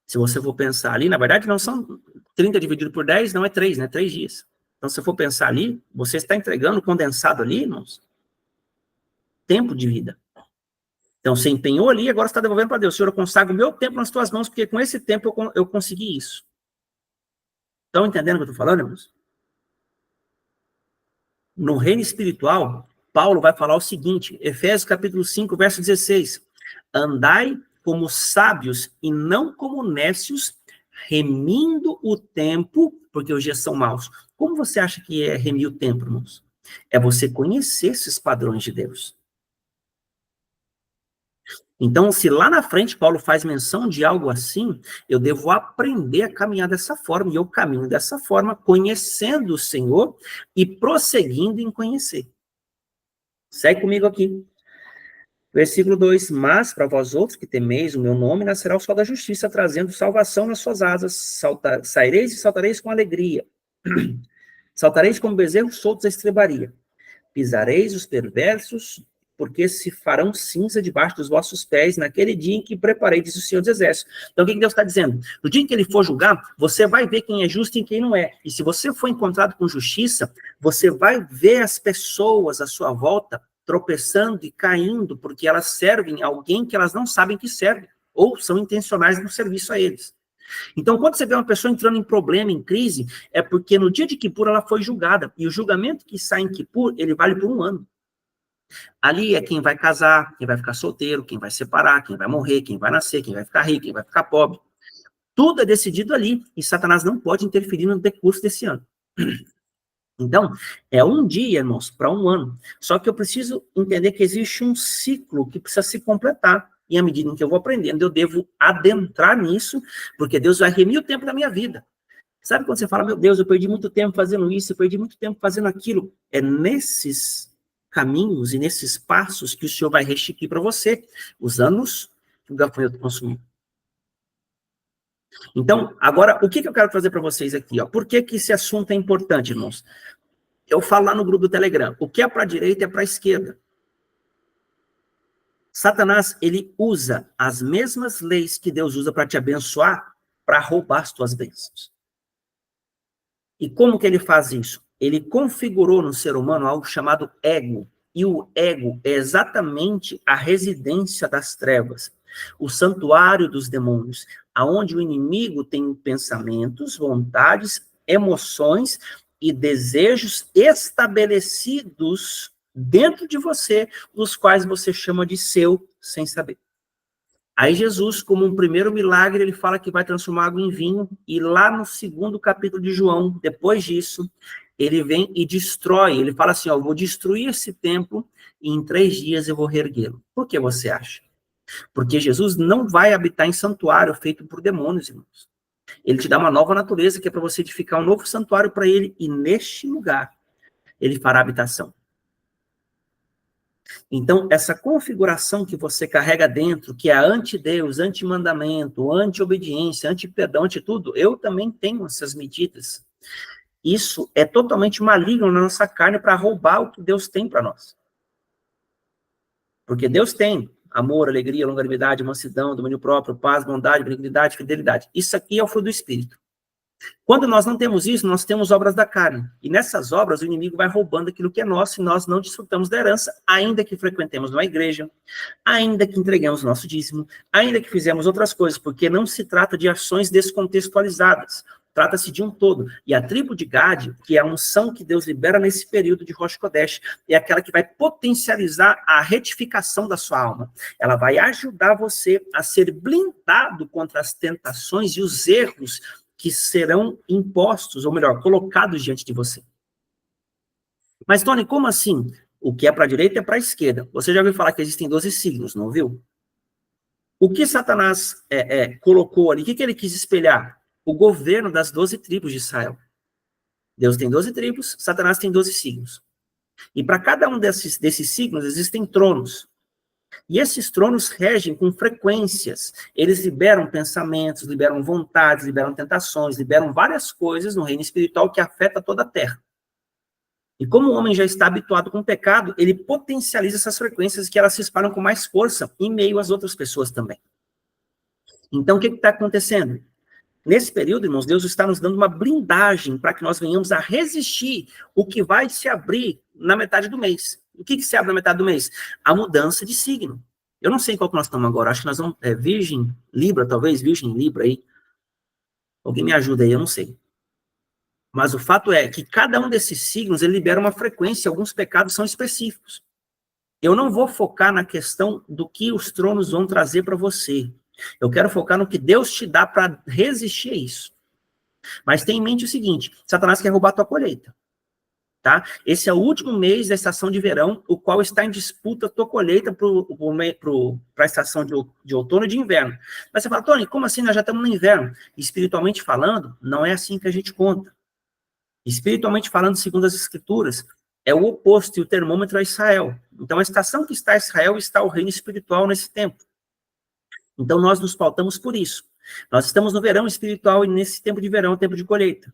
Se você for pensar ali, na verdade, não são 30 dividido por 10, não é 3, né? 3 dias. Então, se você for pensar ali, você está entregando condensado ali, irmãos, tempo de vida. Então, você empenhou ali, agora você está devolvendo para Deus. Senhor, eu consagro o meu tempo nas tuas mãos, porque com esse tempo eu consegui isso. Estão entendendo o que eu estou falando, irmãos? No reino espiritual, Paulo vai falar o seguinte, Efésios capítulo 5, verso 16. Andai como sábios e não como nécios, remindo o tempo, porque os dias são maus. Como você acha que é remir o tempo, irmãos? É você conhecer esses padrões de Deus. Então, se lá na frente Paulo faz menção de algo assim, eu devo aprender a caminhar dessa forma, e eu caminho dessa forma, conhecendo o Senhor e prosseguindo em conhecer. Segue comigo aqui. Versículo 2, mas para vós outros que temeis o meu nome, nascerá o sol da justiça, trazendo salvação nas suas asas, saireis e saltareis com alegria. Saltareis como bezerros soltos à estrebaria. Pisareis os perversos, porque se farão cinza debaixo dos vossos pés naquele dia em que preparei, diz o Senhor dos Exércitos. Então, o que Deus está dizendo? No dia em que ele for julgar, você vai ver quem é justo e quem não é. E se você for encontrado com justiça, você vai ver as pessoas à sua volta tropeçando e caindo, porque elas servem a alguém que elas não sabem que servem, ou são intencionais no serviço a eles. Então, quando você vê uma pessoa entrando em problema, em crise, é porque no dia de Kippur ela foi julgada, e o julgamento que sai em Kippur, ele vale por 1 ano. Ali é quem vai casar, quem vai ficar solteiro, quem vai separar, quem vai morrer, quem vai nascer, quem vai ficar rico, quem vai ficar pobre. Tudo é decidido ali, e Satanás não pode interferir no decurso desse ano. Então, é 1 dia, irmãos, para 1 ano. Só que eu preciso entender que existe um ciclo que precisa se completar. E à medida em que eu vou aprendendo, eu devo adentrar nisso, porque Deus vai remir o tempo da minha vida. Sabe quando você fala, meu Deus, eu perdi muito tempo fazendo isso, eu perdi muito tempo fazendo aquilo? É nesses caminhos e nesses passos que o Senhor vai restituir para você os anos que o gafanhoto consumiu. Então, agora, o que eu quero trazer para vocês aqui? Ó? Por que esse assunto é importante, irmãos? Eu falo lá no grupo do Telegram, o que é para a direita é para a esquerda. Satanás, ele usa as mesmas leis que Deus usa para te abençoar, para roubar as tuas bênçãos. E como que ele faz isso? Ele configurou no ser humano algo chamado ego. E o ego é exatamente a residência das trevas, o santuário dos demônios, aonde o inimigo tem pensamentos, vontades, emoções e desejos estabelecidos dentro de você, os quais você chama de seu, sem saber. Aí Jesus, como um primeiro milagre, ele fala que vai transformar água em vinho, e lá no 2º capítulo de João, depois disso, ele vem e destrói, ele fala assim, ó, eu vou destruir esse templo, e em 3 dias eu vou reerguê-lo. Por que você acha? Porque Jesus não vai habitar em santuário feito por demônios, irmãos. Ele te dá uma nova natureza, que é para você edificar um novo santuário para ele, e neste lugar, ele fará habitação. Então, essa configuração que você carrega dentro, que é anti-Deus, anti-mandamento, anti-obediência, anti-perdão, anti-tudo, eu também tenho essas medidas. Isso é totalmente maligno na nossa carne para roubar o que Deus tem para nós. Porque Deus tem amor, alegria, longanimidade, mansidão, domínio próprio, paz, bondade, benignidade, fidelidade. Isso aqui é o fruto do Espírito. Quando nós não temos isso, nós temos obras da carne. E nessas obras, o inimigo vai roubando aquilo que é nosso e nós não desfrutamos da herança, ainda que frequentemos uma igreja, ainda que entreguemos nosso dízimo, ainda que fizemos outras coisas, porque não se trata de ações descontextualizadas. trata-se de um todo. E a tribo de Gade, que é a unção que Deus libera nesse período de Rosh Kodesh, é aquela que vai potencializar a retificação da sua alma. Ela vai ajudar você a ser blindado contra as tentações e os erros que serão impostos, ou melhor, colocados diante de você. Mas, Tony, como assim? O que é para a direita é para a esquerda. Você já ouviu falar que existem 12 signos, não ouviu? O que Satanás colocou ali? O que ele quis espelhar? O governo das 12 tribos de Israel. Deus tem 12 tribos, Satanás tem 12 signos. E para cada um desses signos existem tronos. E esses tronos regem com frequências. Eles liberam pensamentos, liberam vontades, liberam tentações, liberam várias coisas no reino espiritual que afeta toda a terra. E como o homem já está habituado com o pecado, ele potencializa essas frequências que elas se espalham com mais força em meio às outras pessoas também. Então, o que está acontecendo? Nesse período, irmãos, Deus está nos dando uma blindagem para que nós venhamos a resistir o que vai se abrir na metade do mês. O que se abre na metade do mês? A mudança de signo. Eu não sei qual que nós estamos agora, acho que nós vamos... Virgem, Libra, talvez, Virgem, Libra aí. Alguém me ajuda aí, eu não sei. Mas o fato é que cada um desses signos, ele libera uma frequência, alguns pecados são específicos. Eu não vou focar na questão do que os tronos vão trazer para você. Eu quero focar no que Deus te dá para resistir a isso. Mas tenha em mente o seguinte, Satanás quer roubar a tua colheita. Tá? Esse é o último mês da estação de verão, o qual está em disputa a tua colheita para a estação de outono e de inverno. Mas você fala, Tony, como assim? Nós já estamos no inverno. Espiritualmente falando, não é assim que a gente conta. Espiritualmente falando, segundo as Escrituras, é o oposto, e o termômetro é Israel. Então, a estação que está Israel está o reino espiritual nesse tempo. Então, nós nos pautamos por isso. Nós estamos no verão espiritual e nesse tempo de verão, tempo de colheita.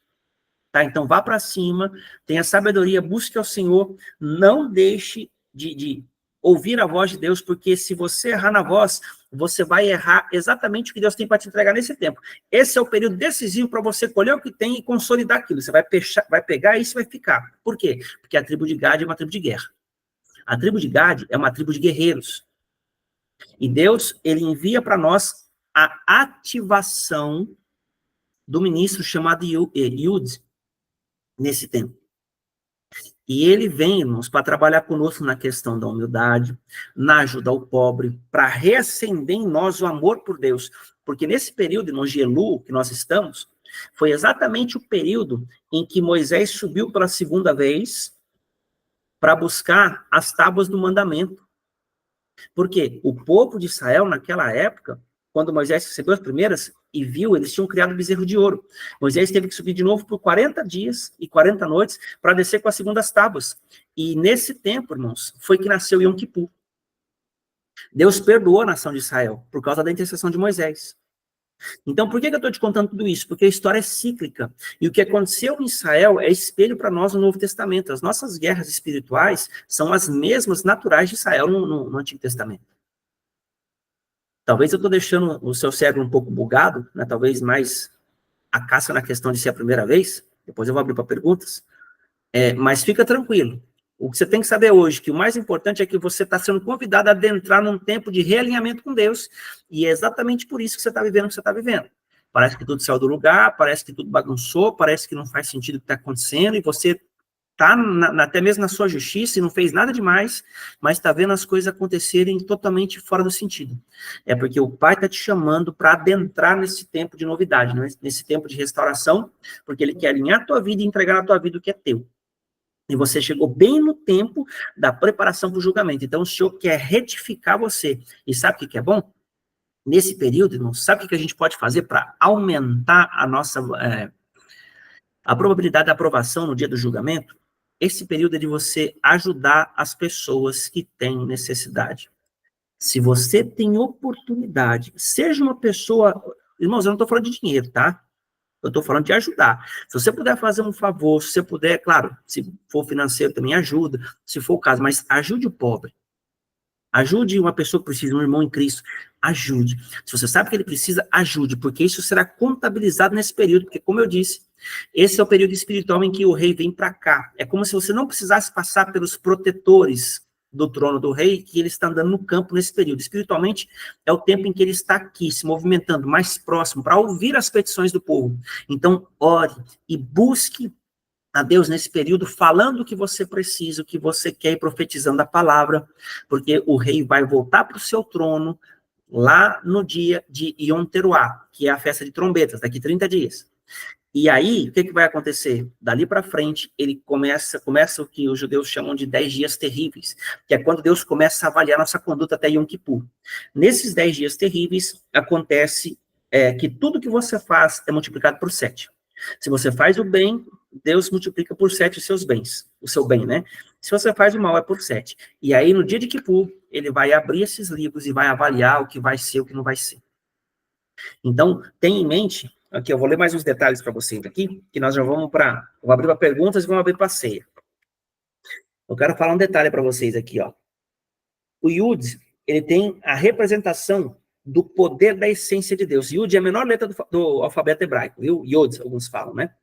Tá? Então, vá para cima, tenha sabedoria, busque ao Senhor, não deixe de ouvir a voz de Deus, porque se você errar na voz, você vai errar exatamente o que Deus tem para te entregar nesse tempo. Esse é o período decisivo para você colher o que tem e consolidar aquilo. Você vai pegar isso e vai ficar. Por quê? Porque a tribo de Gade é uma tribo de guerra. A tribo de Gade é uma tribo de guerreiros. E Deus, ele envia para nós a ativação do ministro chamado Yud nesse tempo. E ele vem, irmãos, para trabalhar conosco na questão da humildade, na ajuda ao pobre, para reacender em nós o amor por Deus. Porque nesse período, irmãos, de Elu, que nós estamos, foi exatamente o período em que Moisés subiu pela segunda vez para buscar as tábuas do mandamento. Porque o povo de Israel, naquela época, quando Moisés recebeu as primeiras e viu, eles tinham criado um bezerro de ouro. Moisés teve que subir de novo por 40 dias e 40 noites para descer com as segundas tábuas. E nesse tempo, irmãos, foi que nasceu Yom Kippur. Deus perdoou a nação de Israel por causa da intercessão de Moisés. Então, por que eu estou te contando tudo isso? Porque a história é cíclica. E o que aconteceu em Israel é espelho para nós no Novo Testamento. As nossas guerras espirituais são as mesmas naturais de Israel no Antigo Testamento. Talvez eu estou deixando o seu cérebro um pouco bugado, né? Talvez mais a caça na questão de ser a primeira vez. Depois eu vou abrir para perguntas. Mas fica tranquilo. O que você tem que saber hoje, que o mais importante é que você está sendo convidado a adentrar num tempo de realinhamento com Deus, e é exatamente por isso que você está vivendo o que você está vivendo. Parece que tudo saiu do lugar, parece que tudo bagunçou, parece que não faz sentido o que está acontecendo, e você está até mesmo na sua justiça e não fez nada demais, mas está vendo as coisas acontecerem totalmente fora do sentido. É porque o Pai está te chamando para adentrar nesse tempo de novidade, nesse tempo de restauração, porque Ele quer alinhar a tua vida e entregar na tua vida o que é teu. E você chegou bem no tempo da preparação para o julgamento. Então, o Senhor quer retificar você. E sabe o que é bom? Nesse período, irmão, sabe o que a gente pode fazer para aumentar a nossa a probabilidade da aprovação no dia do julgamento? Esse período é de você ajudar as pessoas que têm necessidade. Se você tem oportunidade, seja uma pessoa... Irmãos, eu não estou falando de dinheiro, tá? Eu estou falando de ajudar. Se você puder fazer um favor, se você puder, claro, se for financeiro também ajuda, se for o caso, mas ajude o pobre. Ajude uma pessoa que precisa, um irmão em Cristo. Ajude. Se você sabe que ele precisa, ajude, porque isso será contabilizado nesse período, porque, como eu disse, esse é o período espiritual em que o rei vem para cá. É como se você não precisasse passar pelos protetores do trono do rei, que ele está andando no campo nesse período. Espiritualmente, é o tempo em que ele está aqui, se movimentando mais próximo, para ouvir as petições do povo. Então, ore e busque a Deus nesse período, falando o que você precisa, o que você quer, e profetizando a palavra, porque o rei vai voltar para o seu trono lá no dia de Yom Teruah, que é a festa de trombetas, daqui 30 dias. E aí, o que vai acontecer? Dali para frente, ele começa o que os judeus chamam de 10 dias terríveis, que é quando Deus começa a avaliar nossa conduta até Yom Kippur. Nesses 10 dias terríveis, acontece que tudo que você faz é multiplicado por 7. Se você faz o bem, Deus multiplica por 7 os seus bens, o seu bem, né? Se você faz o mal, é por 7. E aí, no dia de Kippur, ele vai abrir esses livros e vai avaliar o que vai ser, o que não vai ser. Então, tenha em mente, aqui eu vou ler mais uns detalhes para vocês aqui, que nós já vamos vou abrir para perguntas e vamos abrir para ceia. Eu quero falar um detalhe para vocês aqui, ó. O Yud, ele tem a representação do poder da essência de Deus. Yud é a menor letra do alfabeto hebraico, viu? Yod, alguns falam, né?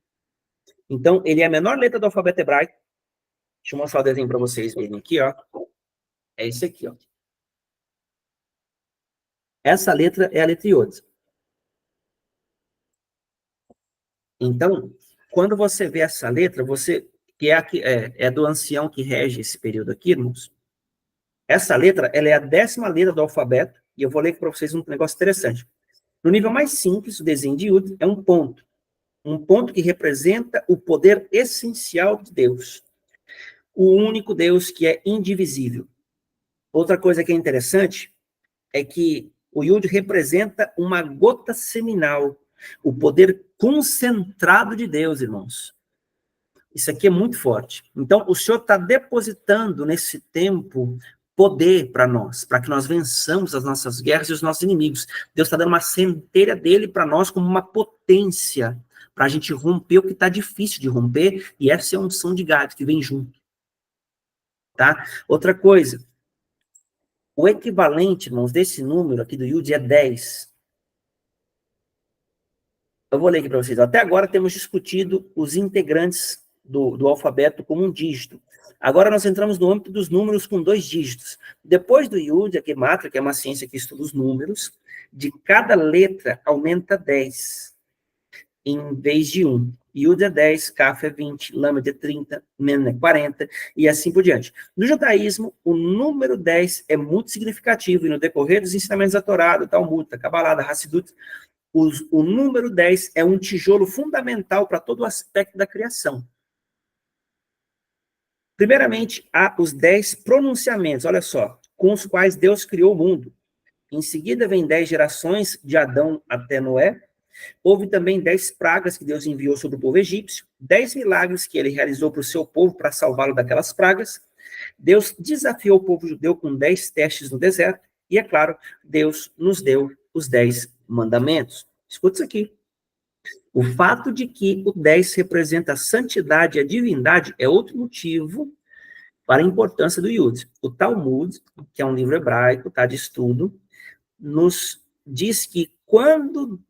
Então, ele é a menor letra do alfabeto hebraico. Deixa eu mostrar o desenho para vocês verem aqui, ó. É esse aqui, ó. Essa letra é a letra Yod. Então, quando você vê essa letra, que é do ancião que rege esse período aqui, irmãos, essa letra, ela é a 10ª letra do alfabeto, e eu vou ler para vocês um negócio interessante. No nível mais simples, o desenho de Yud é um ponto que representa o poder essencial de Deus, o único Deus que é indivisível. Outra coisa que é interessante é que o Yud representa uma gota seminal, o poder concentrado de Deus, irmãos. Isso aqui é muito forte. Então, o Senhor está depositando nesse tempo poder para nós, para que nós vençamos as nossas guerras e os nossos inimigos. Deus está dando uma centelha dele para nós como uma potência, para a gente romper o que está difícil de romper, e essa é a unção de Gade que vem junto. Tá? Outra coisa, o equivalente, irmãos, desse número aqui do Yud é 10. Eu vou ler aqui para vocês. Até agora temos discutido os integrantes do alfabeto como um dígito. Agora nós entramos no âmbito dos números com 2 dígitos. Depois do Yud, a Gemátria, que é uma ciência que estuda os números, de cada letra aumenta 10, em vez de 1. Yud é 10, Kaf é 20, Lamed é 30, Men é 40, e assim por diante. No judaísmo, o número 10 é muito significativo, e no decorrer dos ensinamentos da Torá, do Talmud, da Kabbalah, da Hassidut, o número 10 é um tijolo fundamental para todo o aspecto da criação. Primeiramente, há os 10 pronunciamentos, olha só, com os quais Deus criou o mundo. Em seguida, vem 10 gerações, de Adão até Noé. Houve também 10 pragas que Deus enviou sobre o povo egípcio, 10 milagres que ele realizou para o seu povo para salvá-lo daquelas pragas. Deus desafiou o povo judeu com 10 testes no deserto. E, é claro, Deus nos deu os 10 mandamentos. Escuta isso aqui. O fato de que o 10 representa a santidade e a divindade é outro motivo para a importância do Yud. O Talmud, que é um livro hebraico, tá, de estudo, nos diz que quando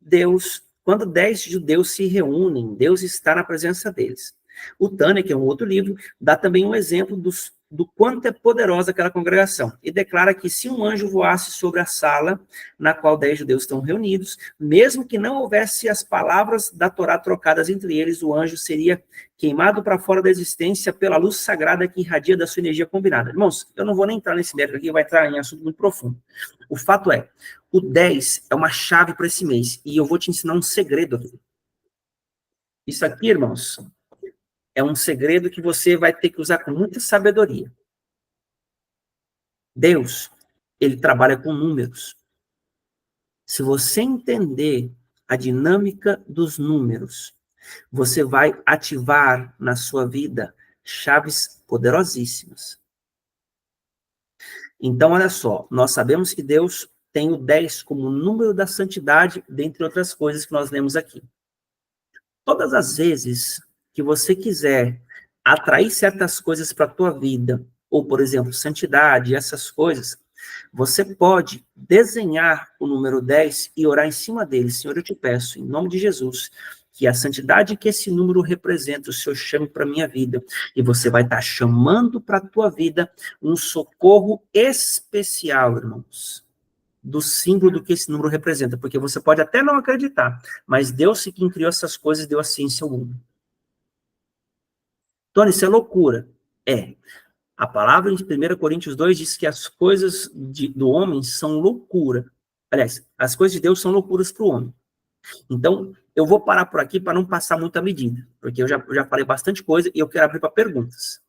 10 judeus se reúnem, Deus está na presença deles. O Tânia, que é um outro livro, dá também um exemplo do quanto é poderosa aquela congregação, e declara que se um anjo voasse sobre a sala na qual 10 judeus estão reunidos, mesmo que não houvesse as palavras da Torá trocadas entre eles, o anjo seria queimado para fora da existência pela luz sagrada que irradia da sua energia combinada. Irmãos, eu não vou nem entrar nesse mérito aqui, vai entrar em assunto muito profundo. O fato é, o 10 é uma chave para esse mês, e eu vou te ensinar um segredo aqui. Isso aqui, irmãos, é um segredo que você vai ter que usar com muita sabedoria. Deus, ele trabalha com números. Se você entender a dinâmica dos números, você vai ativar na sua vida chaves poderosíssimas. Então, olha só, nós sabemos que Deus tem o 10 como número da santidade, dentre outras coisas que nós lemos aqui. Todas as vezes que você quiser atrair certas coisas para a tua vida, ou, por exemplo, santidade, essas coisas, você pode desenhar o número 10 e orar em cima dele. Senhor, eu te peço, em nome de Jesus, que a santidade que esse número representa, o Senhor chame para a minha vida, e você vai estar chamando para a tua vida um socorro especial, irmãos, do símbolo do que esse número representa, porque você pode até não acreditar, mas Deus, quem criou essas coisas, deu a ciência ao mundo. Tony, isso é loucura. É. A palavra em 1 Coríntios 2 diz que as coisas do homem são loucura. Aliás, as coisas de Deus são loucuras para o homem. Então, eu vou parar por aqui para não passar muita medida, porque eu já falei bastante coisa e eu quero abrir para perguntas.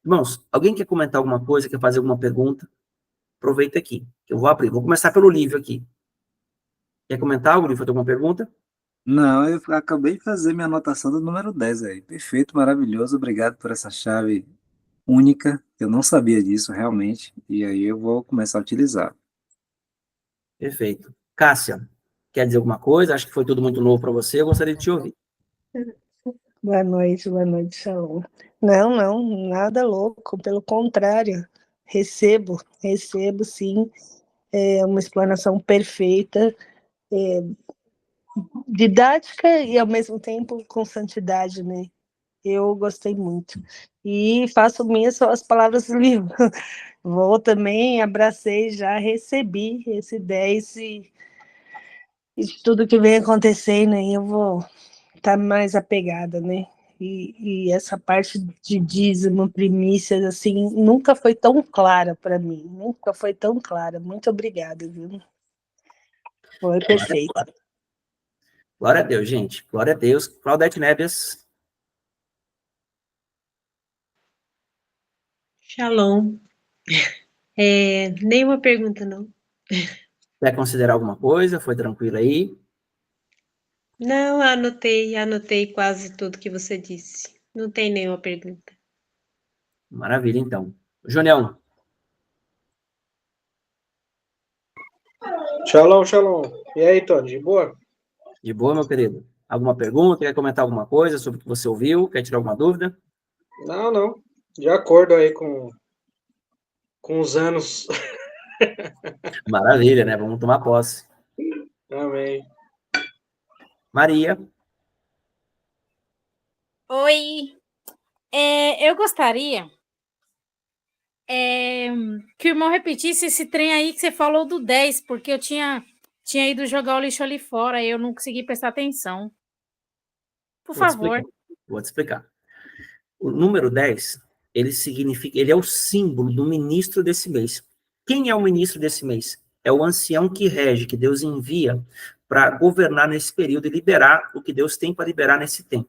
Irmãos, alguém quer comentar alguma coisa, quer fazer alguma pergunta? Aproveita aqui, que eu vou abrir. Vou começar pelo Lívio aqui. Quer comentar algo, Lívio? Fazer alguma pergunta? Não, eu acabei de fazer minha anotação do número 10 aí. Perfeito, maravilhoso. Obrigado por essa chave única. Eu não sabia disso realmente. E aí eu vou começar a utilizar. Perfeito. Cássia, quer dizer alguma coisa? Acho que foi tudo muito novo para você. Eu gostaria de te ouvir. Boa noite, Shalom. Não, nada louco, pelo contrário, recebo sim, uma explanação perfeita, didática e ao mesmo tempo com santidade, né? Eu gostei muito. E faço minhas só as palavras do livro. Vou também, abracei, já recebi esse 10 e tudo que vem acontecendo aí eu vou estar mais apegada, né? E essa parte de dízimo, primícias, assim, nunca foi tão clara para mim, nunca foi tão clara. Muito obrigada, viu? Foi perfeito. Glória a Deus, gente. Glória a Deus. Claudete Neves. Shalom. Nenhuma pergunta, não. Quer considerar alguma coisa? Foi tranquilo aí? Não, anotei quase tudo que você disse. Não tem nenhuma pergunta. Maravilha, então. Junião. Shalom, shalom. E aí, Tony, de boa? De boa, meu querido? Alguma pergunta? Quer comentar alguma coisa sobre o que você ouviu? Quer tirar alguma dúvida? Não. De acordo aí com os anos. Maravilha, né? Vamos tomar posse. Amém. Maria. Oi. Eu gostaria que o irmão repetisse esse trem aí que você falou do 10, porque eu tinha ido jogar o lixo ali fora e eu não consegui prestar atenção. Por favor. Vou te explicar. O número 10, ele é o símbolo do ministro desse mês. Quem é o ministro desse mês? É o ancião que rege, que Deus envia para governar nesse período e liberar o que Deus tem para liberar nesse tempo.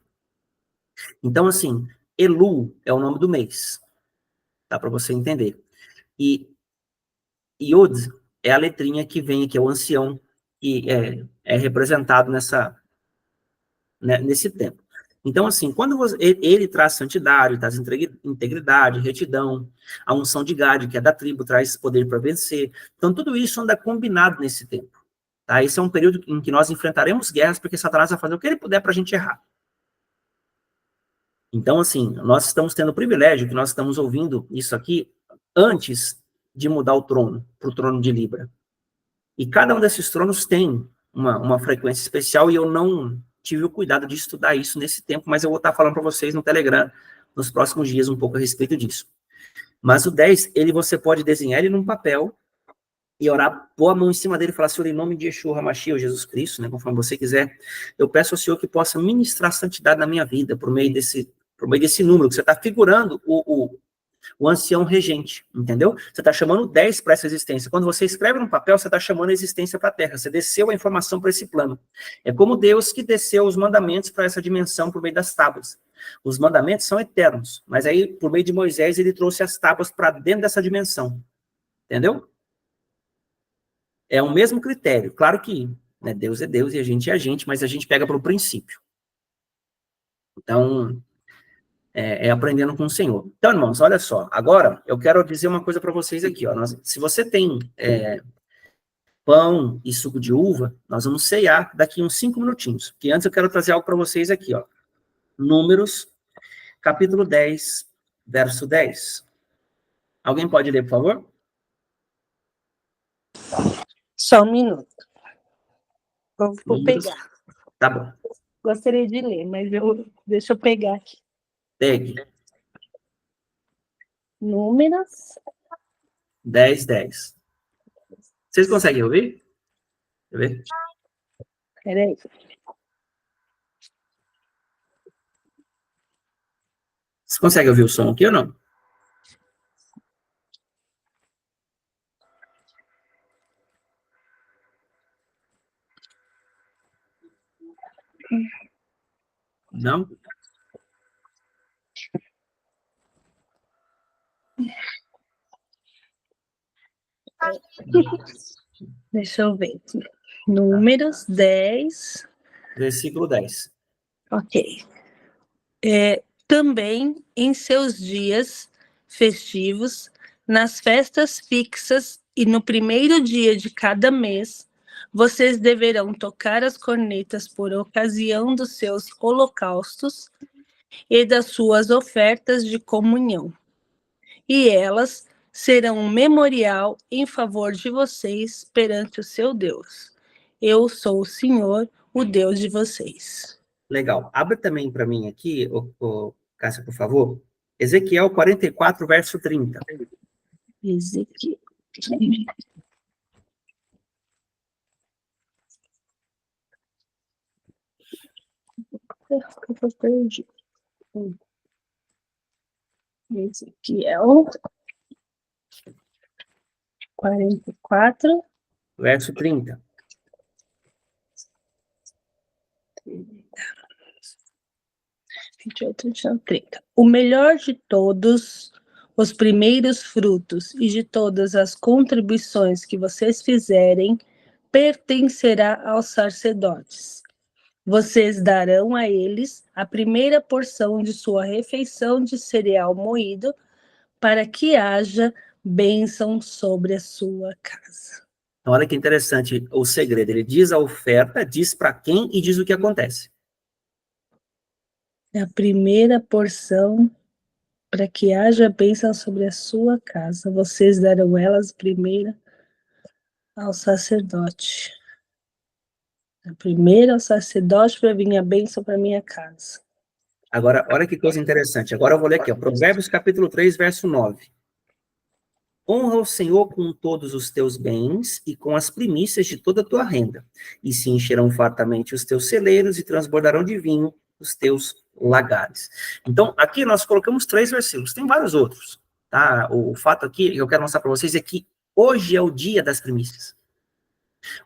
Então, assim, Elu é o nome do mês. Dá para você entender. E Yod é a letrinha que vem aqui, é o ancião, que é representado nesse tempo. Então, assim, quando ele traz santidade, traz integridade, retidão, a unção de Gade, que é da tribo, traz poder para vencer. Então, tudo isso anda combinado nesse tempo. Tá? Esse é um período em que nós enfrentaremos guerras, porque Satanás vai fazer o que ele puder para a gente errar. Então, assim, nós estamos tendo o privilégio que nós estamos ouvindo isso aqui antes de mudar o trono para o trono de Libra. E cada um desses tronos tem uma frequência especial e eu não tive o cuidado de estudar isso nesse tempo, mas eu vou estar falando para vocês no Telegram nos próximos dias um pouco a respeito disso. Mas o 10, você pode desenhar ele num papel e orar, pôr a mão em cima dele e falar, Senhor, em nome de Yeshua HaMashiach, ou Jesus Cristo, né, conforme você quiser, eu peço ao Senhor que possa ministrar santidade na minha vida por meio desse número, que você está figurando o ancião regente, entendeu? Você está chamando 10 para essa existência. Quando você escreve no papel, você está chamando a existência para a Terra. Você desceu a informação para esse plano. É como Deus que desceu os mandamentos para essa dimensão por meio das tábuas. Os mandamentos são eternos, mas aí, por meio de Moisés, ele trouxe as tábuas para dentro dessa dimensão. Entendeu? É o mesmo critério. Claro que né, Deus é Deus e a gente é a gente, mas a gente pega pelo princípio. Então, aprendendo com o Senhor. Então, irmãos, olha só. Agora, eu quero dizer uma coisa para vocês aqui. Ó. Se você tem pão e suco de uva, nós vamos ceiar daqui uns 5 minutinhos. Porque antes eu quero trazer algo para vocês aqui. Ó. Números, capítulo 10, verso 10. Alguém pode ler, por favor? Só um minuto. Vou Números. pegar. Tá bom. gostaria de ler, mas deixa eu pegar aqui. Pegue. Números. 10, 10. Vocês conseguem ouvir? Quer ver? Peraí. Você consegue ouvir o som aqui ou não? Não? Deixa eu ver. Números 10. Versículo 10. Ok. Também em seus dias festivos, nas festas fixas e no primeiro dia de cada mês, vocês deverão tocar as cornetas por ocasião dos seus holocaustos e das suas ofertas de comunhão. E elas serão um memorial em favor de vocês perante o seu Deus. Eu sou o Senhor, o Deus de vocês. Legal. Abre também para mim aqui, Cássia, por favor. Ezequiel 44, verso 30. Ezequiel. Eu perdi. Ezequiel 44. Verso 30. 28, 29, 30. O melhor de todos os primeiros frutos e de todas as contribuições que vocês fizerem pertencerá aos sacerdotes. Vocês darão a eles a primeira porção de sua refeição de cereal moído, para que haja bênção sobre a sua casa. Então, olha que interessante o segredo. Ele diz a oferta, diz para quem e diz o que acontece. A primeira porção, para que haja bênção sobre a sua casa. Vocês darão elas primeiro ao sacerdote. A primeira ao sacerdote para vir a bênção para minha casa. Agora, olha que coisa interessante. Agora eu vou ler aqui, ó, Provérbios capítulo 3, verso 9. Honra o Senhor com todos os teus bens e com as primícias de toda a tua renda, e se encherão fartamente os teus celeiros e transbordarão de vinho os teus lagares. Então, aqui nós colocamos 3 versículos, tem vários outros, tá? O fato aqui que eu quero mostrar para vocês é que hoje é o dia das primícias.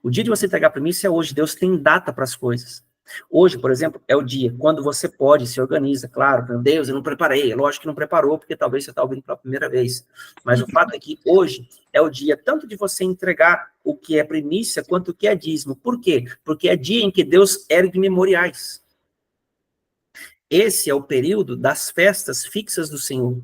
O dia de você entregar a primícia é hoje, Deus tem data para as coisas. Hoje, por exemplo, é o dia quando você pode, se organiza, claro, meu Deus, eu não preparei, é lógico que não preparou, porque talvez você está ouvindo pela primeira vez, mas o fato é que hoje é o dia tanto de você entregar o que é primícia, quanto o que é dízimo. Por quê? Porque é dia em que Deus ergue memoriais. Esse é o período das festas fixas do Senhor.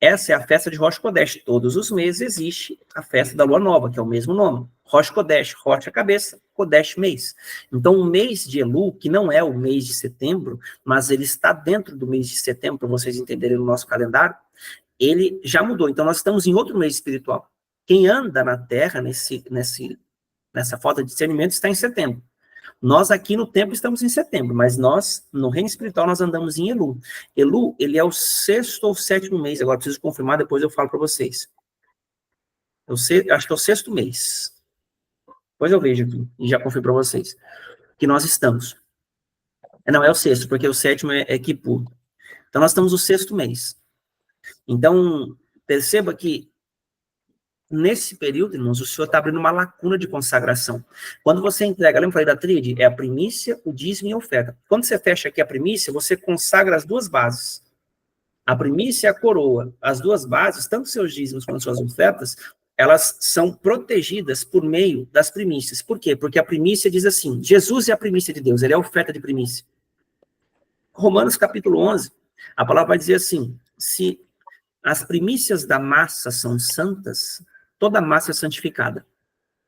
Essa é a festa de Rosh Kodesh. Todos os meses existe a festa da Lua Nova, que é o mesmo nome. Rosh Kodesh, Rosh a cabeça, Kodesh mês. Então, o mês de Elu, que não é o mês de setembro, mas ele está dentro do mês de setembro, para vocês entenderem no nosso calendário, ele já mudou. Então, nós estamos em outro mês espiritual. Quem anda na Terra, nessa falta de discernimento, está em setembro. Nós aqui no templo estamos em setembro, mas nós, no reino espiritual, nós andamos em Elu. Elu, ele é o 6º ou 7º mês, agora preciso confirmar, depois eu falo para vocês. Acho que é o 6º mês. Depois eu vejo aqui, e já confirmo para vocês, que nós estamos. Não, é o 6º, porque o 7º é Kippur. Então, nós estamos no 6º mês. Então, perceba que nesse período, irmãos, o Senhor está abrindo uma lacuna de consagração. Quando você entrega, lembra que eu falei da tríade? É a primícia, o dízimo e a oferta. Quando você fecha aqui a primícia, você consagra as duas bases. A primícia e a coroa. As duas bases, tanto seus dízimos quanto suas ofertas, elas são protegidas por meio das primícias. Por quê? Porque a primícia diz assim, Jesus é a primícia de Deus, ele é a oferta de primícia. Romanos capítulo 11, a palavra vai dizer assim, se as primícias da massa são santas, toda a massa é santificada.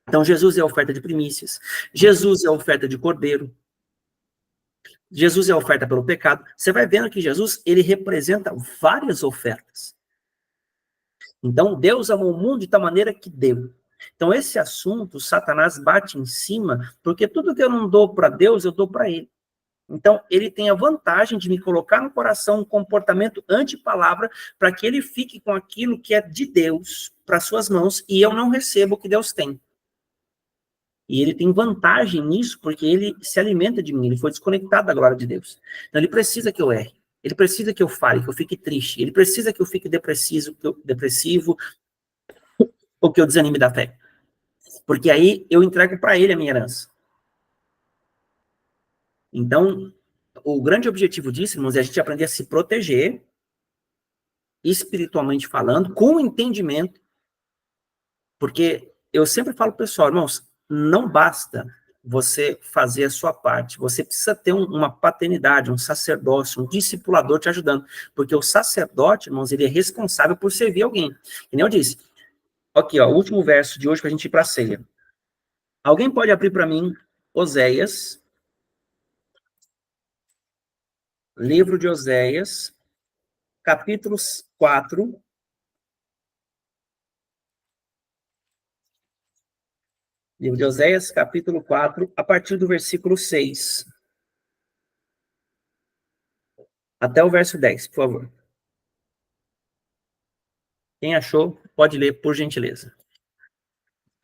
Então, Jesus é a oferta de primícias. Jesus é a oferta de cordeiro. Jesus é a oferta pelo pecado. Você vai vendo que Jesus, ele representa várias ofertas. Então, Deus amou o mundo de tal maneira que deu. Então, esse assunto, Satanás bate em cima, porque tudo que eu não dou para Deus, eu dou para ele. Então, ele tem a vantagem de me colocar no coração um comportamento anti-palavra para que ele fique com aquilo que é de Deus para suas mãos e eu não recebo o que Deus tem. E ele tem vantagem nisso porque ele se alimenta de mim, ele foi desconectado da glória de Deus. Então, ele precisa que eu erre, ele precisa que eu fale, que eu fique triste, ele precisa que eu fique depressivo ou que eu desanime da fé. Porque aí eu entrego para ele a minha herança. Então, o grande objetivo disso, irmãos, é a gente aprender a se proteger, espiritualmente falando, com entendimento, porque eu sempre falo pro pessoal, irmãos, não basta você fazer a sua parte, você precisa ter uma paternidade, um sacerdócio, um discipulador te ajudando, porque o sacerdote, irmãos, ele é responsável por servir alguém. E nem eu disse, aqui, ó, o último verso de hoje para a gente ir para a ceia. Alguém pode abrir para mim Oséias, livro de Oséias, capítulo 4, livro de Oséias, capítulo 4, a partir do versículo 6. Até o verso 10, por favor. Quem achou, pode ler, por gentileza.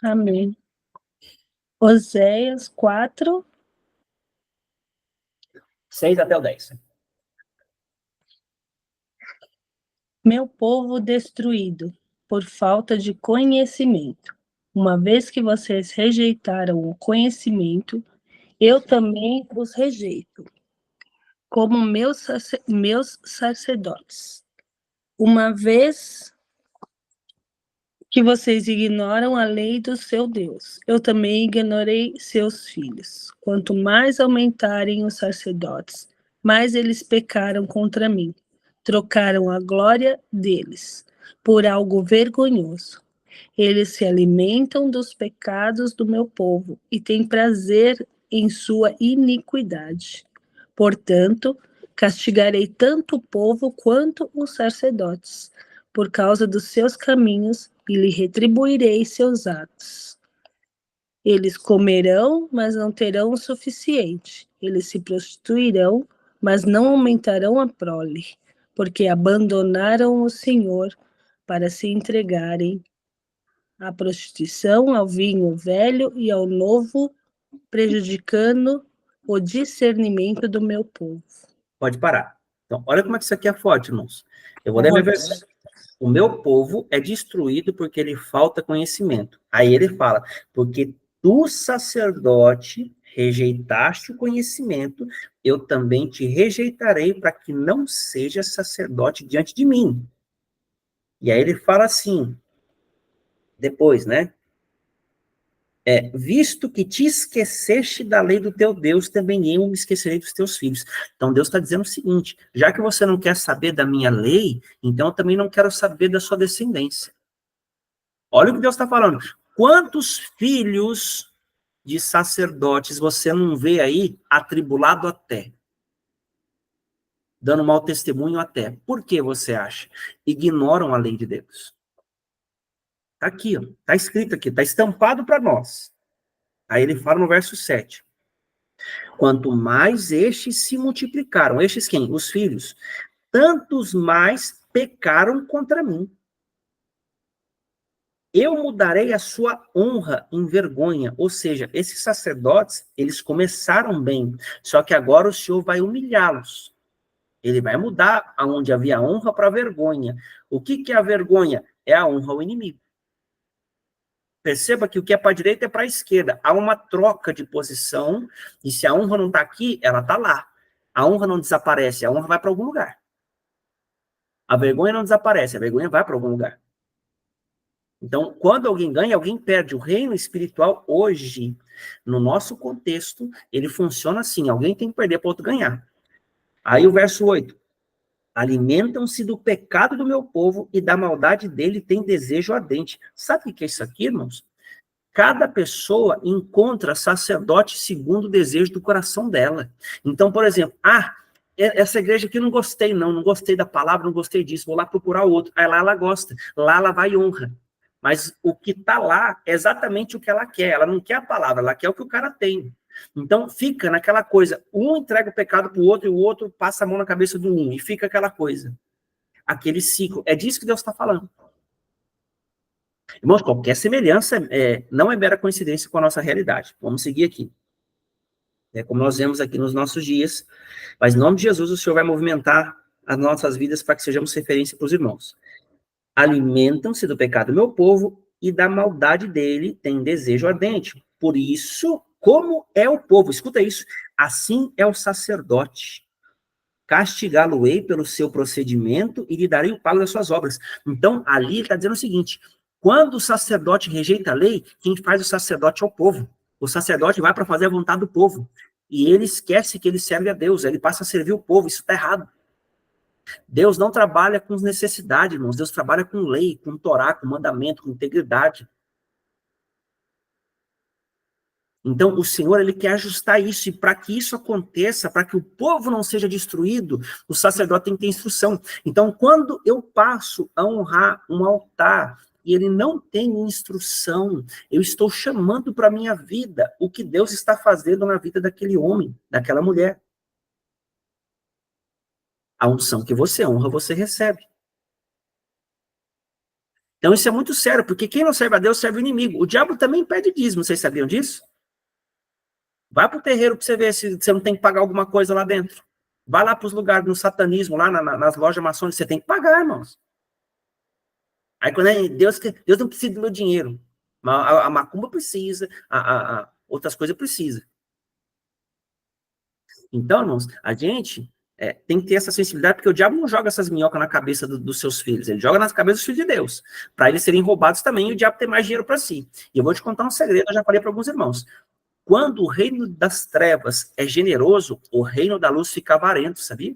Amém. Oséias 4, 6 até o 10. meu povo destruído por falta de conhecimento. Uma vez que vocês rejeitaram o conhecimento, eu também os rejeito, como meus sacerdotes. Uma vez que vocês ignoram a lei do seu Deus, eu também ignorei seus filhos. Quanto mais aumentarem os sacerdotes, mais eles pecaram contra mim. Trocaram a glória deles por algo vergonhoso. Eles se alimentam dos pecados do meu povo e têm prazer em sua iniquidade. Portanto, castigarei tanto o povo quanto os sacerdotes, por causa dos seus caminhos, e lhe retribuirei seus atos. Eles comerão, mas não terão o suficiente. Eles se prostituirão, mas não aumentarão a prole, porque abandonaram o Senhor para se entregarem à prostituição, ao vinho velho e ao novo, prejudicando o discernimento do meu povo. Pode parar. Então, olha como é que isso aqui é forte, irmãos. Eu vou ler minha versão. O meu povo é destruído porque lhe falta conhecimento. Aí ele fala, porque tu, sacerdote, rejeitaste o conhecimento, eu também te rejeitarei para que não seja sacerdote diante de mim. E aí ele fala assim, depois, né? Visto que te esqueceste da lei do teu Deus, também eu me esquecerei dos teus filhos. Então Deus está dizendo o seguinte, já que você não quer saber da minha lei, então eu também não quero saber da sua descendência. Olha o que Deus está falando. Quantos filhos de sacerdotes você não vê aí atribulado até? Dando mau testemunho até. Por que você acha? Ignoram a lei de Deus. Está aqui, está escrito aqui, está estampado para nós. Aí ele fala no verso 7. Quanto mais estes se multiplicaram, estes quem? Os filhos. Tantos mais pecaram contra mim. Eu mudarei a sua honra em vergonha. Ou seja, esses sacerdotes, eles começaram bem, só que agora o Senhor vai humilhá-los. Ele vai mudar aonde havia honra para vergonha. O que é a vergonha? É a honra ao inimigo. Perceba que o que é para a direita é para a esquerda. Há uma troca de posição, e se a honra não está aqui, ela está lá. A honra não desaparece, a honra vai para algum lugar. A vergonha não desaparece, a vergonha vai para algum lugar. Então, quando alguém ganha, alguém perde. O reino espiritual, hoje, no nosso contexto, ele funciona assim. Alguém tem que perder para outro ganhar. Aí o verso 8. Alimentam-se do pecado do meu povo e da maldade dele tem desejo ardente. Sabe o que é isso aqui, irmãos? Cada pessoa encontra sacerdote segundo o desejo do coração dela. Então, por exemplo, essa igreja aqui eu não gostei, não gostei da palavra, não gostei disso, vou lá procurar outro. Aí lá ela gosta, lá ela vai e honra. Mas o que está lá é exatamente o que ela quer. Ela não quer a palavra, ela quer o que o cara tem. Então, fica naquela coisa, um entrega o pecado para o outro, e o outro passa a mão na cabeça do um, e fica aquela coisa, aquele ciclo. É disso que Deus está falando. Irmãos, qualquer semelhança não é mera coincidência com a nossa realidade. Vamos seguir aqui. É como nós vemos aqui nos nossos dias, mas em nome de Jesus, o Senhor vai movimentar as nossas vidas para que sejamos referência para os irmãos. Alimentam-se do pecado do meu povo, e da maldade dele tem desejo ardente. Por isso, como é o povo, escuta isso, assim é o sacerdote. Castigá-lo-ei pelo seu procedimento e lhe darei o pago das suas obras. Então, ali ele está dizendo o seguinte, quando o sacerdote rejeita a lei, quem faz o sacerdote é o povo. O sacerdote vai para fazer a vontade do povo. E ele esquece que ele serve a Deus, ele passa a servir o povo, isso está errado. Deus não trabalha com necessidade, irmãos. Deus trabalha com lei, com Torá, com mandamento, com integridade. Então, o Senhor, ele quer ajustar isso. E para que isso aconteça, para que o povo não seja destruído, o sacerdote tem que ter instrução. Então, quando eu passo a honrar um altar e ele não tem instrução, eu estou chamando para a minha vida o que Deus está fazendo na vida daquele homem, daquela mulher. A unção que você honra, você recebe. Então isso é muito sério, porque quem não serve a Deus serve o inimigo. O diabo também pede dízimo, vocês sabiam disso? Vai para o terreiro para você ver se você não tem que pagar alguma coisa lá dentro. Vai lá para os lugares, no satanismo, lá nas lojas maçônicas, você tem que pagar, irmãos. Aí quando Deus não precisa do meu dinheiro. A macumba precisa, outras coisas precisa. Então, irmãos, a gente tem que ter essa sensibilidade, porque o diabo não joga essas minhocas na cabeça dos seus filhos, ele joga nas cabeças dos filhos de Deus, para eles serem roubados também, e o diabo ter mais dinheiro para si. E eu vou te contar um segredo, eu já falei para alguns irmãos. Quando o reino das trevas é generoso, o reino da luz fica avarento, sabia?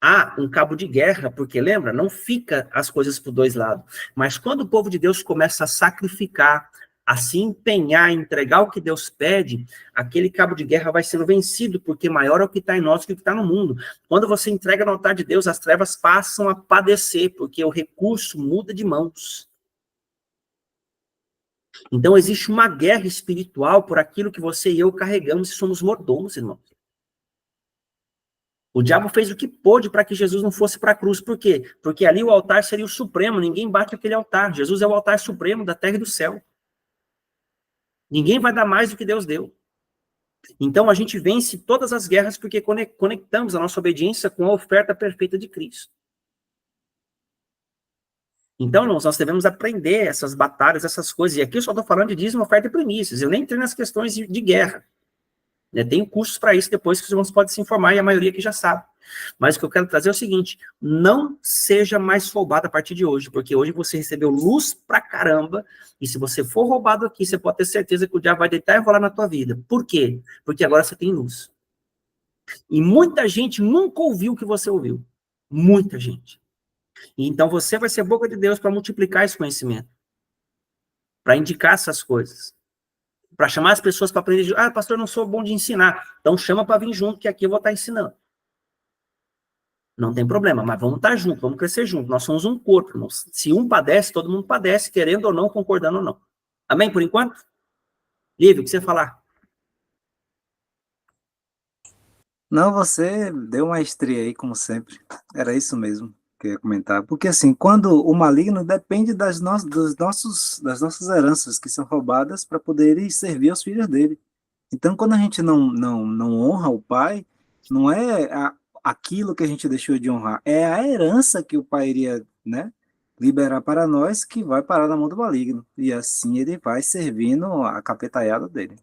Há um cabo de guerra, porque lembra, não fica as coisas por dois lados. Mas quando o povo de Deus começa a sacrificar, a se empenhar, entregar o que Deus pede, aquele cabo de guerra vai sendo vencido, porque maior é o que está em nós que o que está no mundo. Quando você entrega no altar de Deus, as trevas passam a padecer, porque o recurso muda de mãos. Então existe uma guerra espiritual por aquilo que você e eu carregamos e somos mordomos, irmãos. O diabo fez o que pôde para que Jesus não fosse para a cruz. Por quê? Porque ali o altar seria o supremo, ninguém bate aquele altar. Jesus é o altar supremo da terra e do céu. Ninguém vai dar mais do que Deus deu. Então a gente vence todas as guerras porque conectamos a nossa obediência com a oferta perfeita de Cristo. Então, irmãos, nós devemos aprender essas batalhas, essas coisas. E aqui eu só estou falando de dízimo, oferta e primícias. Eu nem entrei nas questões de guerra. Tem cursos para isso depois que os irmãos podem se informar e a maioria que já sabe. Mas o que eu quero trazer é o seguinte, não seja mais roubado a partir de hoje, porque hoje você recebeu luz pra caramba, e se você for roubado aqui, você pode ter certeza que o diabo vai deitar e rolar na tua vida. Por quê? Porque agora você tem luz. E muita gente nunca ouviu o que você ouviu. Muita gente. E então você vai ser boca de Deus para multiplicar esse conhecimento, para indicar essas coisas. Para chamar as pessoas para aprender. Pastor, eu não sou bom de ensinar. Então chama para vir junto, que aqui eu vou estar ensinando. Não tem problema, mas vamos estar juntos, vamos crescer juntos. Nós somos um corpo, irmãos. Se um padece, todo mundo padece, querendo ou não, concordando ou não. Amém, por enquanto? Lívia, o que você falar? Não, você deu uma estreia aí, como sempre. Era isso mesmo que eu ia comentar. Porque, assim, quando o maligno depende das nossas heranças que são roubadas para poderem servir aos filhos dele. Então, quando a gente não honra o pai, não é aquilo que a gente deixou de honrar, é a herança que o pai iria, né, liberar para nós, que vai parar na mão do maligno. E assim ele vai servindo a capetaiada dele.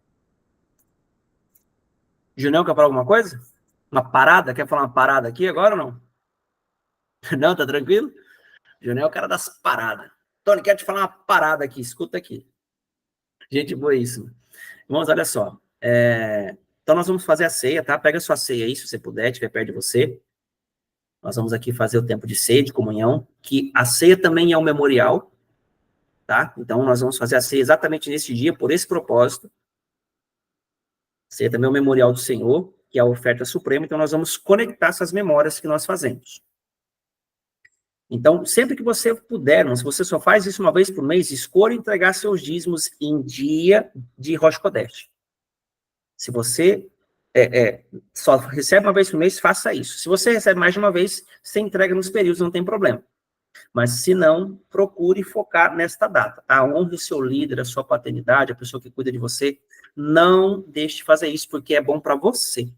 Junião, quer falar alguma coisa? Uma parada? Quer falar uma parada aqui agora ou não? Não, tá tranquilo? Junião é o cara das paradas. Tony, quero te falar uma parada aqui, escuta aqui. Gente boíssima. Irmãos, olha só. Então nós vamos fazer a ceia, tá? Pega a sua ceia aí, se você puder, estiver perto de você. Nós vamos aqui fazer o tempo de ceia, de comunhão, que a ceia também é um memorial, tá? Então nós vamos fazer a ceia exatamente nesse dia, por esse propósito. A ceia também é um memorial do Senhor, que é a oferta suprema, então nós vamos conectar essas memórias que nós fazemos. Então, sempre que você puder, se você só faz isso uma vez por mês, escolha entregar seus dízimos em dia de Rosh Kodesh. Se você só recebe uma vez por mês, faça isso. Se você recebe mais de uma vez, você entrega nos períodos, não tem problema. Mas, se não, procure focar nesta data, tá? Honre o seu líder, a sua paternidade, a pessoa que cuida de você. Não deixe de fazer isso, porque é bom para você.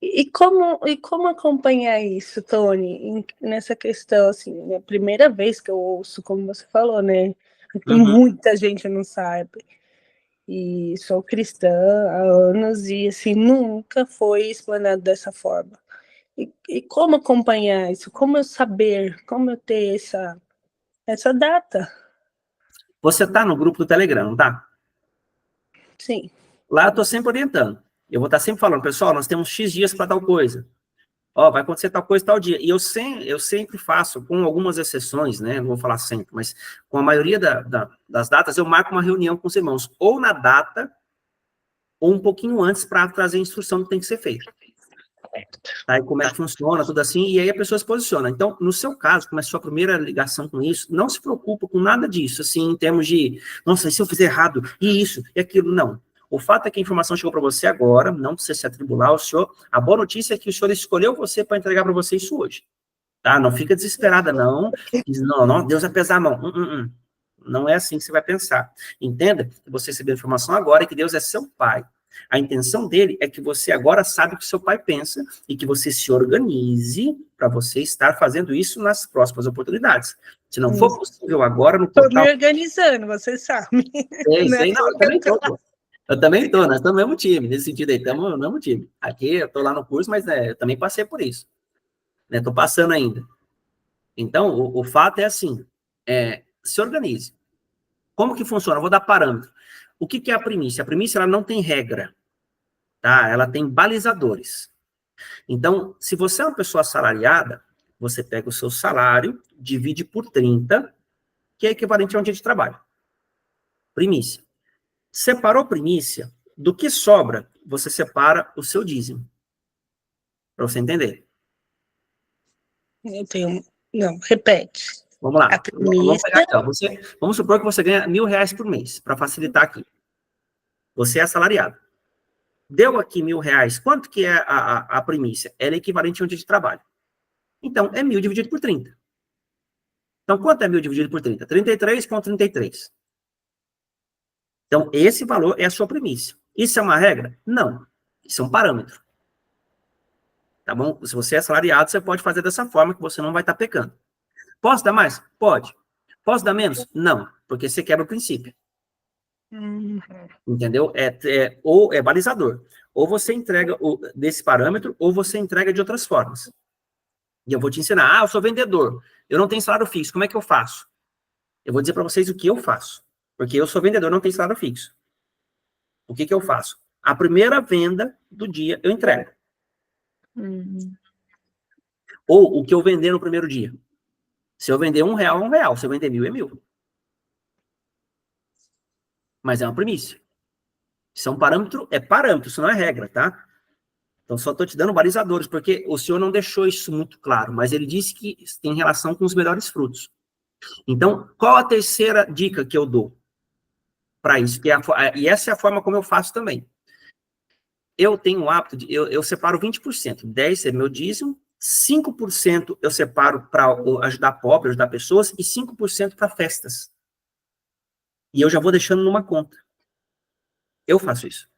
E como acompanhar isso, Tony, nessa questão, assim, é a primeira vez que eu ouço, como você falou, né? Muita gente não sabe. E sou cristã há anos e, assim, nunca foi explanado dessa forma. E como acompanhar isso? Como eu saber? Como eu ter essa data? Você tá no grupo do Telegram, não tá? Sim. Lá eu tô sempre orientando. Eu vou estar sempre falando, pessoal, nós temos X dias para tal coisa. Ó, vai acontecer tal coisa tal dia. E eu sempre faço, com algumas exceções, né? Não vou falar sempre, mas com a maioria das datas, eu marco uma reunião com os irmãos, ou na data, ou um pouquinho antes, para trazer a instrução do que tem que ser feito. Tá? E como é que funciona, tudo assim, e aí a pessoa se posiciona. Então, no seu caso, como é a sua primeira ligação com isso, não se preocupa com nada disso, assim, em termos de, nossa, e se eu fizer errado, e isso, e aquilo, não. O fato é que a informação chegou para você agora, não precisa se atribular ao senhor. A boa notícia é que o senhor escolheu você para entregar para você isso hoje. Tá? Não fica desesperada, não. Diz, não, Deus vai pesar a mão. Não é assim que você vai pensar. Entenda que você recebeu a informação agora e que Deus é seu pai. A intenção dele é que você agora sabe o que seu pai pensa e que você se organize para você estar fazendo isso nas próximas oportunidades. Se não for possível agora no Estou portal... me organizando, você sabe. Sei, não, eu também estou. Eu também estou, nós estamos no mesmo time, nesse sentido aí, estamos no mesmo time. Aqui, eu estou lá no curso, mas eu também passei por isso. Estou passando ainda. Então, o fato é assim, se organize. Como que funciona? Eu vou dar parâmetro. O que é a primícia? A primícia, ela não tem regra, tá? Ela tem balizadores. Então, se você é uma pessoa assalariada, você pega o seu salário, divide por 30, que é equivalente a um dia de trabalho. Primícia. Separou primícia, do que sobra, você separa o seu dízimo. Para você entender. Eu tenho... Não, repete. Vamos lá. A primícia... Vamos pegar aqui, ó. Vamos supor que você ganha R$1.000 por mês, para facilitar aqui. Você é assalariado. Deu aqui R$1.000. Quanto que é a primícia? Ela é equivalente a um dia de trabalho. Então, é 1.000 dividido por 30. Então, quanto é 1.000 dividido por 30? 33,33. Então, esse valor é a sua primícia. Isso é uma regra? Não. Isso é um parâmetro. Tá bom? Se você é assalariado, você pode fazer dessa forma que você não vai estar pecando. Posso dar mais? Pode. Posso dar menos? Não, porque você quebra o princípio. Entendeu? Ou é balizador. Ou você entrega desse parâmetro, ou você entrega de outras formas. E eu vou te ensinar. Eu sou vendedor. Eu não tenho salário fixo. Como é que eu faço? Eu vou dizer para vocês o que eu faço. Porque eu sou vendedor, não tenho salário fixo. O que eu faço? A primeira venda do dia eu entrego. Ou o que eu vender no primeiro dia. Se eu vender R$1, é R$1. Se eu vender 1.000, é 1.000. Mas é uma primícia. Isso é um parâmetro, isso não é regra, tá? Então, só estou te dando balizadores, porque o senhor não deixou isso muito claro, mas ele disse que tem relação com os melhores frutos. Então, qual a terceira dica que eu dou para isso? E essa é a forma como eu faço também. Eu tenho o hábito de, eu separo 20%, 10% é meu dízimo, 5% eu separo para ajudar pobre, ajudar pessoas, e 5% para festas. E eu já vou deixando numa conta. Eu faço isso.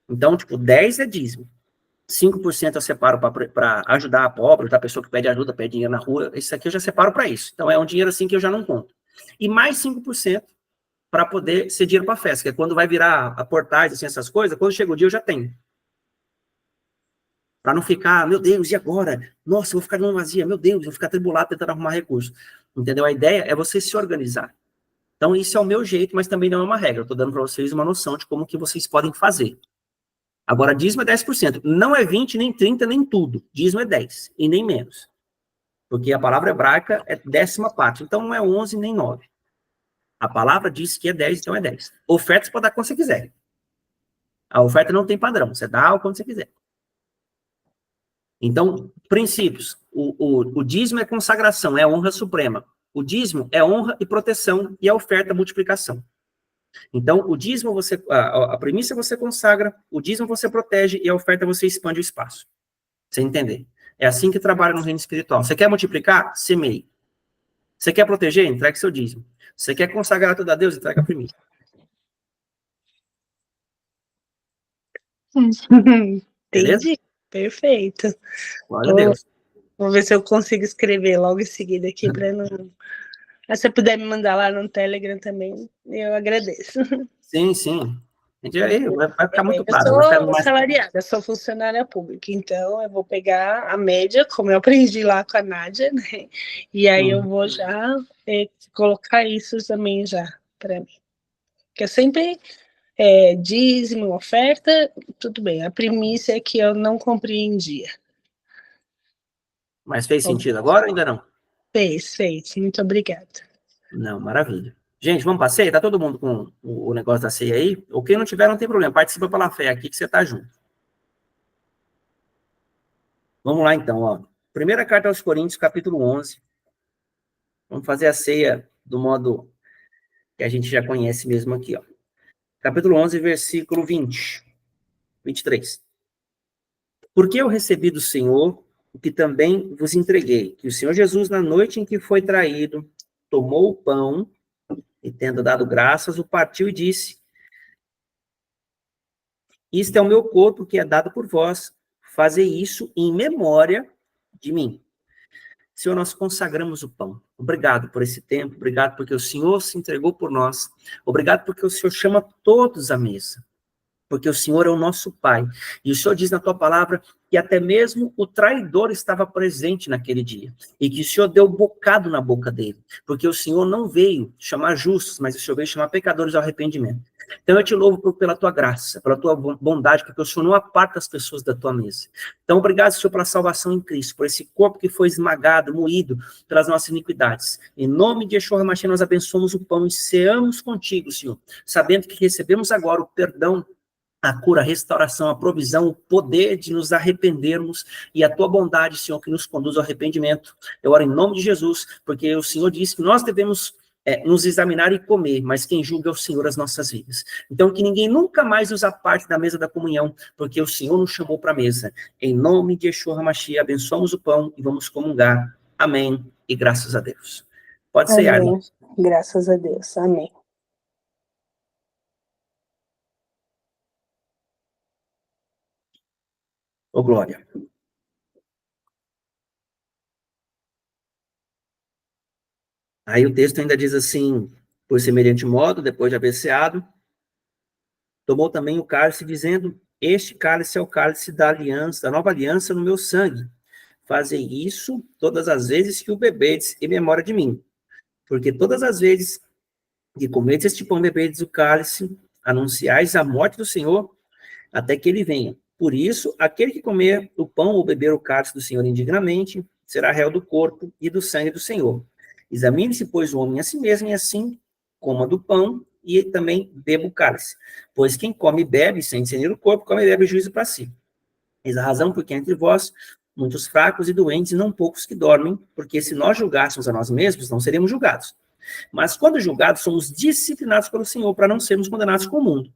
Então, tipo, 10% é dízimo. 5% eu separo para ajudar a pobre, ajudar a pessoa que pede ajuda, pede dinheiro na rua. Isso aqui eu já separo para isso. Então, é um dinheiro assim que eu já não conto. E mais 5% para poder ser dinheiro para festa, que é quando vai virar a portais, assim, essas coisas, quando chega o dia eu já tenho. Para não ficar, meu Deus, e agora? Nossa, eu vou ficar numa vazia, meu Deus, eu vou ficar tribulado tentando arrumar recurso. Entendeu? A ideia é você se organizar. Então, isso é o meu jeito, mas também não é uma regra. Eu estou dando para vocês uma noção de como que vocês podem fazer. Agora, dízimo é 10%. Não é 20%, nem 30%, nem tudo. Dízimo é 10%, e nem menos. Porque a palavra hebraica é 10ª parte. Então, não é 11%, nem 9%. A palavra diz que é 10%, então é 10%. Oferta você pode dar quando você quiser. A oferta não tem padrão. Você dá quando você quiser. Então, princípios. O dízimo é consagração, é honra suprema. O dízimo é honra e proteção, e a oferta é multiplicação. Então, o dízimo a primícia você consagra, o dízimo você protege e a oferta você expande o espaço. Você entender? É assim que trabalha no reino espiritual. Você quer multiplicar? Semeie. Você quer proteger? Entregue seu dízimo. Você quer consagrar tudo a Deus? Entrega a primícia. Beleza? Entendi. Perfeito. Glória a Deus. Vou ver se eu consigo escrever logo em seguida aqui para não. Mas se você puder me mandar lá no Telegram também, eu agradeço. Sim, sim. Vai ficar muito Eu claro. sou assalariada, sou funcionária pública, então eu vou pegar a média, como eu aprendi lá com a Nádia, né? E aí eu vou já colocar isso também já para mim. Porque eu sempre dízimo, oferta, tudo bem. A primícia é que eu não compreendia. Mas fez sentido agora ou ainda não? Fez. Muito obrigada. Não, maravilha. Gente, vamos para a ceia? Tá todo mundo com o negócio da ceia aí? Ou quem não tiver, não tem problema. Participa pela fé aqui que você tá junto. Vamos lá, então, ó. Primeira carta aos Coríntios, capítulo 11. Vamos fazer a ceia do modo que a gente já conhece mesmo aqui, ó. Capítulo 11, versículo 23. Porque eu recebi do Senhor o que também vos entreguei, que o Senhor Jesus, na noite em que foi traído, tomou o pão e, tendo dado graças, o partiu e disse: isto é o meu corpo que é dado por vós, fazei isso em memória de mim. Senhor, nós consagramos o pão. Obrigado por esse tempo, obrigado porque o Senhor se entregou por nós, obrigado porque o Senhor chama todos à mesa, porque o Senhor é o nosso Pai. E o Senhor diz na tua palavra que até mesmo o traidor estava presente naquele dia, e que o Senhor deu bocado na boca dele, porque o Senhor não veio chamar justos, mas o Senhor veio chamar pecadores ao arrependimento. Então eu te louvo pela tua graça, pela tua bondade, porque o Senhor não aparta as pessoas da tua mesa. Então obrigado, Senhor, pela salvação em Cristo, por esse corpo que foi esmagado, moído pelas nossas iniquidades. Em nome de Yeshua HaMashiach, nós abençoamos o pão e ceamos contigo, Senhor, sabendo que recebemos agora o perdão, a cura, a restauração, a provisão, o poder de nos arrependermos e a tua bondade, Senhor, que nos conduz ao arrependimento. Eu oro em nome de Jesus, porque o Senhor disse que nós devemos nos examinar e comer, mas quem julga é o Senhor as nossas vidas. Então, que ninguém nunca mais nos aparte da mesa da comunhão, porque o Senhor nos chamou para a mesa. Em nome de Yeshua HaMashiach, abençoamos o pão e vamos comungar. Amém. E graças a Deus. Pode ser, Amém. Arlen. Graças a Deus. Amém. Ô, Glória. Aí o texto ainda diz assim: por semelhante modo, depois de haver ceado, tomou também o cálice, dizendo: este cálice é o cálice da aliança, da nova aliança no meu sangue. Fazei isso todas as vezes que o bebedes em memória de mim. Porque todas as vezes que comedes este pão e bebedes o cálice, anunciais a morte do Senhor até que ele venha. Por isso, aquele que comer o pão ou beber o cálice do Senhor indignamente, será réu do corpo e do sangue do Senhor. Examine-se, pois, o homem a si mesmo, e assim coma do pão e também beba o cálice. Pois quem come e bebe, sem discernir o corpo, come e bebe juízo para si. Eis a razão porque entre vós muitos fracos e doentes, e não poucos que dormem, porque se nós julgássemos a nós mesmos, não seríamos julgados. Mas quando julgados, somos disciplinados pelo Senhor, para não sermos condenados com o mundo.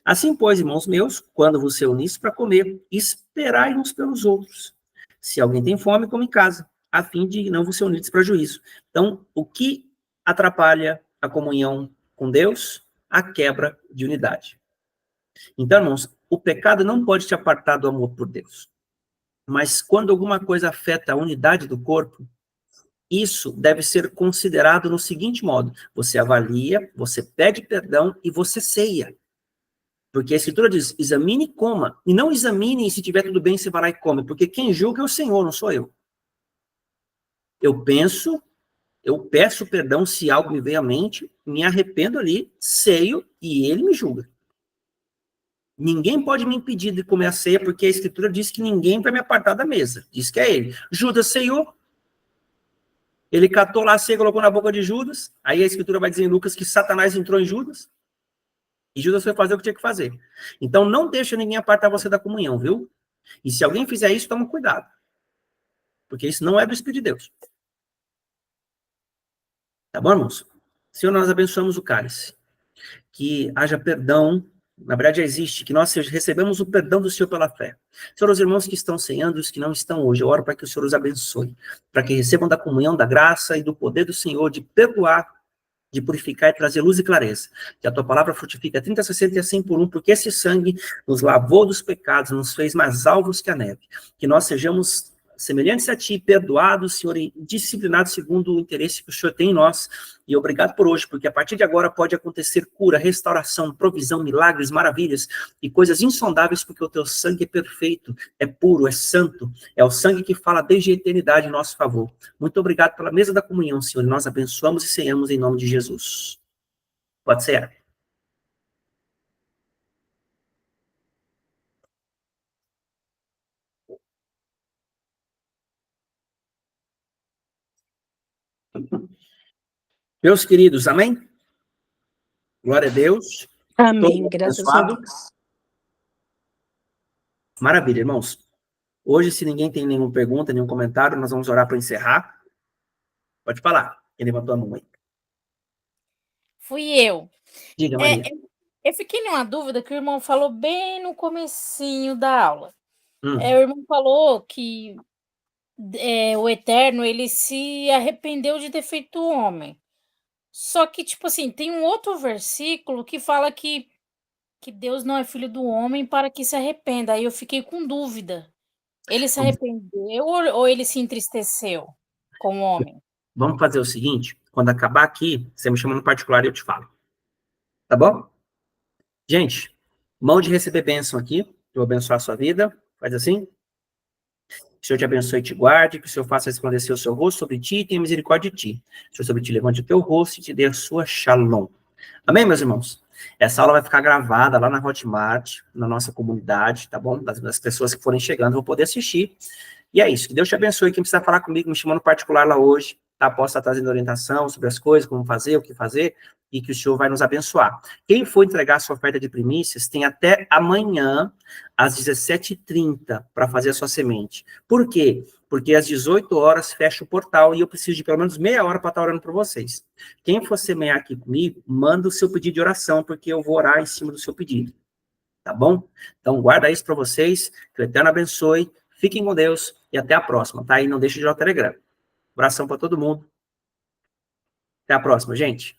Assim, pois, irmãos meus, quando vos reunisse para comer, esperai uns pelos outros. Se alguém tem fome, come em casa, a fim de não vos reunirdes para juízo. Então, o que atrapalha a comunhão com Deus? A quebra de unidade. Então, irmãos, o pecado não pode te apartar do amor por Deus. Mas quando alguma coisa afeta a unidade do corpo, isso deve ser considerado no seguinte modo: você avalia, você pede perdão e você ceia. Porque a Escritura diz: examine e coma. E não examine e se tiver tudo bem, você vai lá e come. Porque quem julga é o Senhor, não sou eu. Eu peço perdão se algo me vem à mente, me arrependo ali, ceio e ele me julga. Ninguém pode me impedir de comer a ceia, porque a Escritura diz que ninguém vai me apartar da mesa. Diz que é ele. Judas ceiou. Ele catou lá a ceia, colocou na boca de Judas. Aí a Escritura vai dizer em Lucas que Satanás entrou em Judas. E Judas foi fazer o que tinha que fazer. Então, não deixa ninguém apartar você da comunhão, viu? E se alguém fizer isso, toma cuidado. Porque isso não é do Espírito de Deus. Tá bom, irmãos? Senhor, nós abençoamos o cálice. que haja perdão, na verdade já existe, que nós recebemos o perdão do Senhor pela fé. Senhor, os irmãos que estão ceando e os que não estão hoje, eu oro para que o Senhor os abençoe, para que recebam da comunhão, da graça e do poder do Senhor de perdoar, de purificar e trazer luz e clareza. Que a tua palavra frutifique a 30, 60 e a 100 por um, porque esse sangue nos lavou dos pecados, nos fez mais alvos que a neve. Que nós sejamos semelhantes a ti, perdoados, Senhor, e disciplinados segundo o interesse que o Senhor tem em nós. E obrigado por hoje, porque a partir de agora pode acontecer cura, restauração, provisão, milagres, maravilhas e coisas insondáveis, porque o teu sangue é perfeito, é puro, é santo, é o sangue que fala desde a eternidade em nosso favor. Muito obrigado pela mesa da comunhão, Senhor, e nós abençoamos e ceiamos em nome de Jesus. Pode ser. Meus queridos, amém? Glória a Deus. Amém, Todo graças a abençoado. Deus. Maravilha, irmãos. Hoje, se ninguém tem nenhuma pergunta, nenhum comentário, nós vamos orar para encerrar. Pode falar. Quem levantou a mão aí? Fui eu. Diga, É, Maria. eu fiquei numa dúvida que o irmão falou bem no comecinho da aula. Hum. O irmão falou que o Eterno, ele se arrependeu de ter feito o homem. Só que, tipo assim, tem um outro versículo que fala que Deus não é filho do homem para que se arrependa. Aí eu fiquei com dúvida. Ele se arrependeu ou ele se entristeceu com o homem? Vamos fazer o seguinte, quando acabar aqui, você me chama no particular e eu te falo. Tá bom? Gente, mão de receber bênção aqui. Eu vou abençoar a sua vida. Faz assim. Que o Senhor te abençoe e te guarde, que o Senhor faça resplandecer o seu rosto sobre ti e tenha misericórdia de ti. Que o Senhor sobre ti levante o teu rosto e te dê a sua shalom. Amém, meus irmãos? Essa aula vai ficar gravada lá na Hotmart, na nossa comunidade, tá bom? Das pessoas que forem chegando vão poder assistir. E é isso. Que Deus te abençoe. Quem precisa falar comigo, me chamando no particular lá hoje, tá? Posso estar trazendo orientação sobre as coisas, como fazer, o que fazer, e que o Senhor vai nos abençoar. Quem for entregar a sua oferta de primícias, tem até amanhã, às 17h30, para fazer a sua semente. Por quê? Porque às 18 horas fecha o portal e eu preciso de pelo menos meia hora para estar orando por vocês. Quem for semear aqui comigo, manda o seu pedido de oração, porque eu vou orar em cima do seu pedido. Tá bom? Então, guarda isso para vocês, que o Eterno abençoe, fiquem com Deus e até a próxima, tá? E não deixe de ir ao Telegram. Abração para todo mundo. Até a próxima, gente.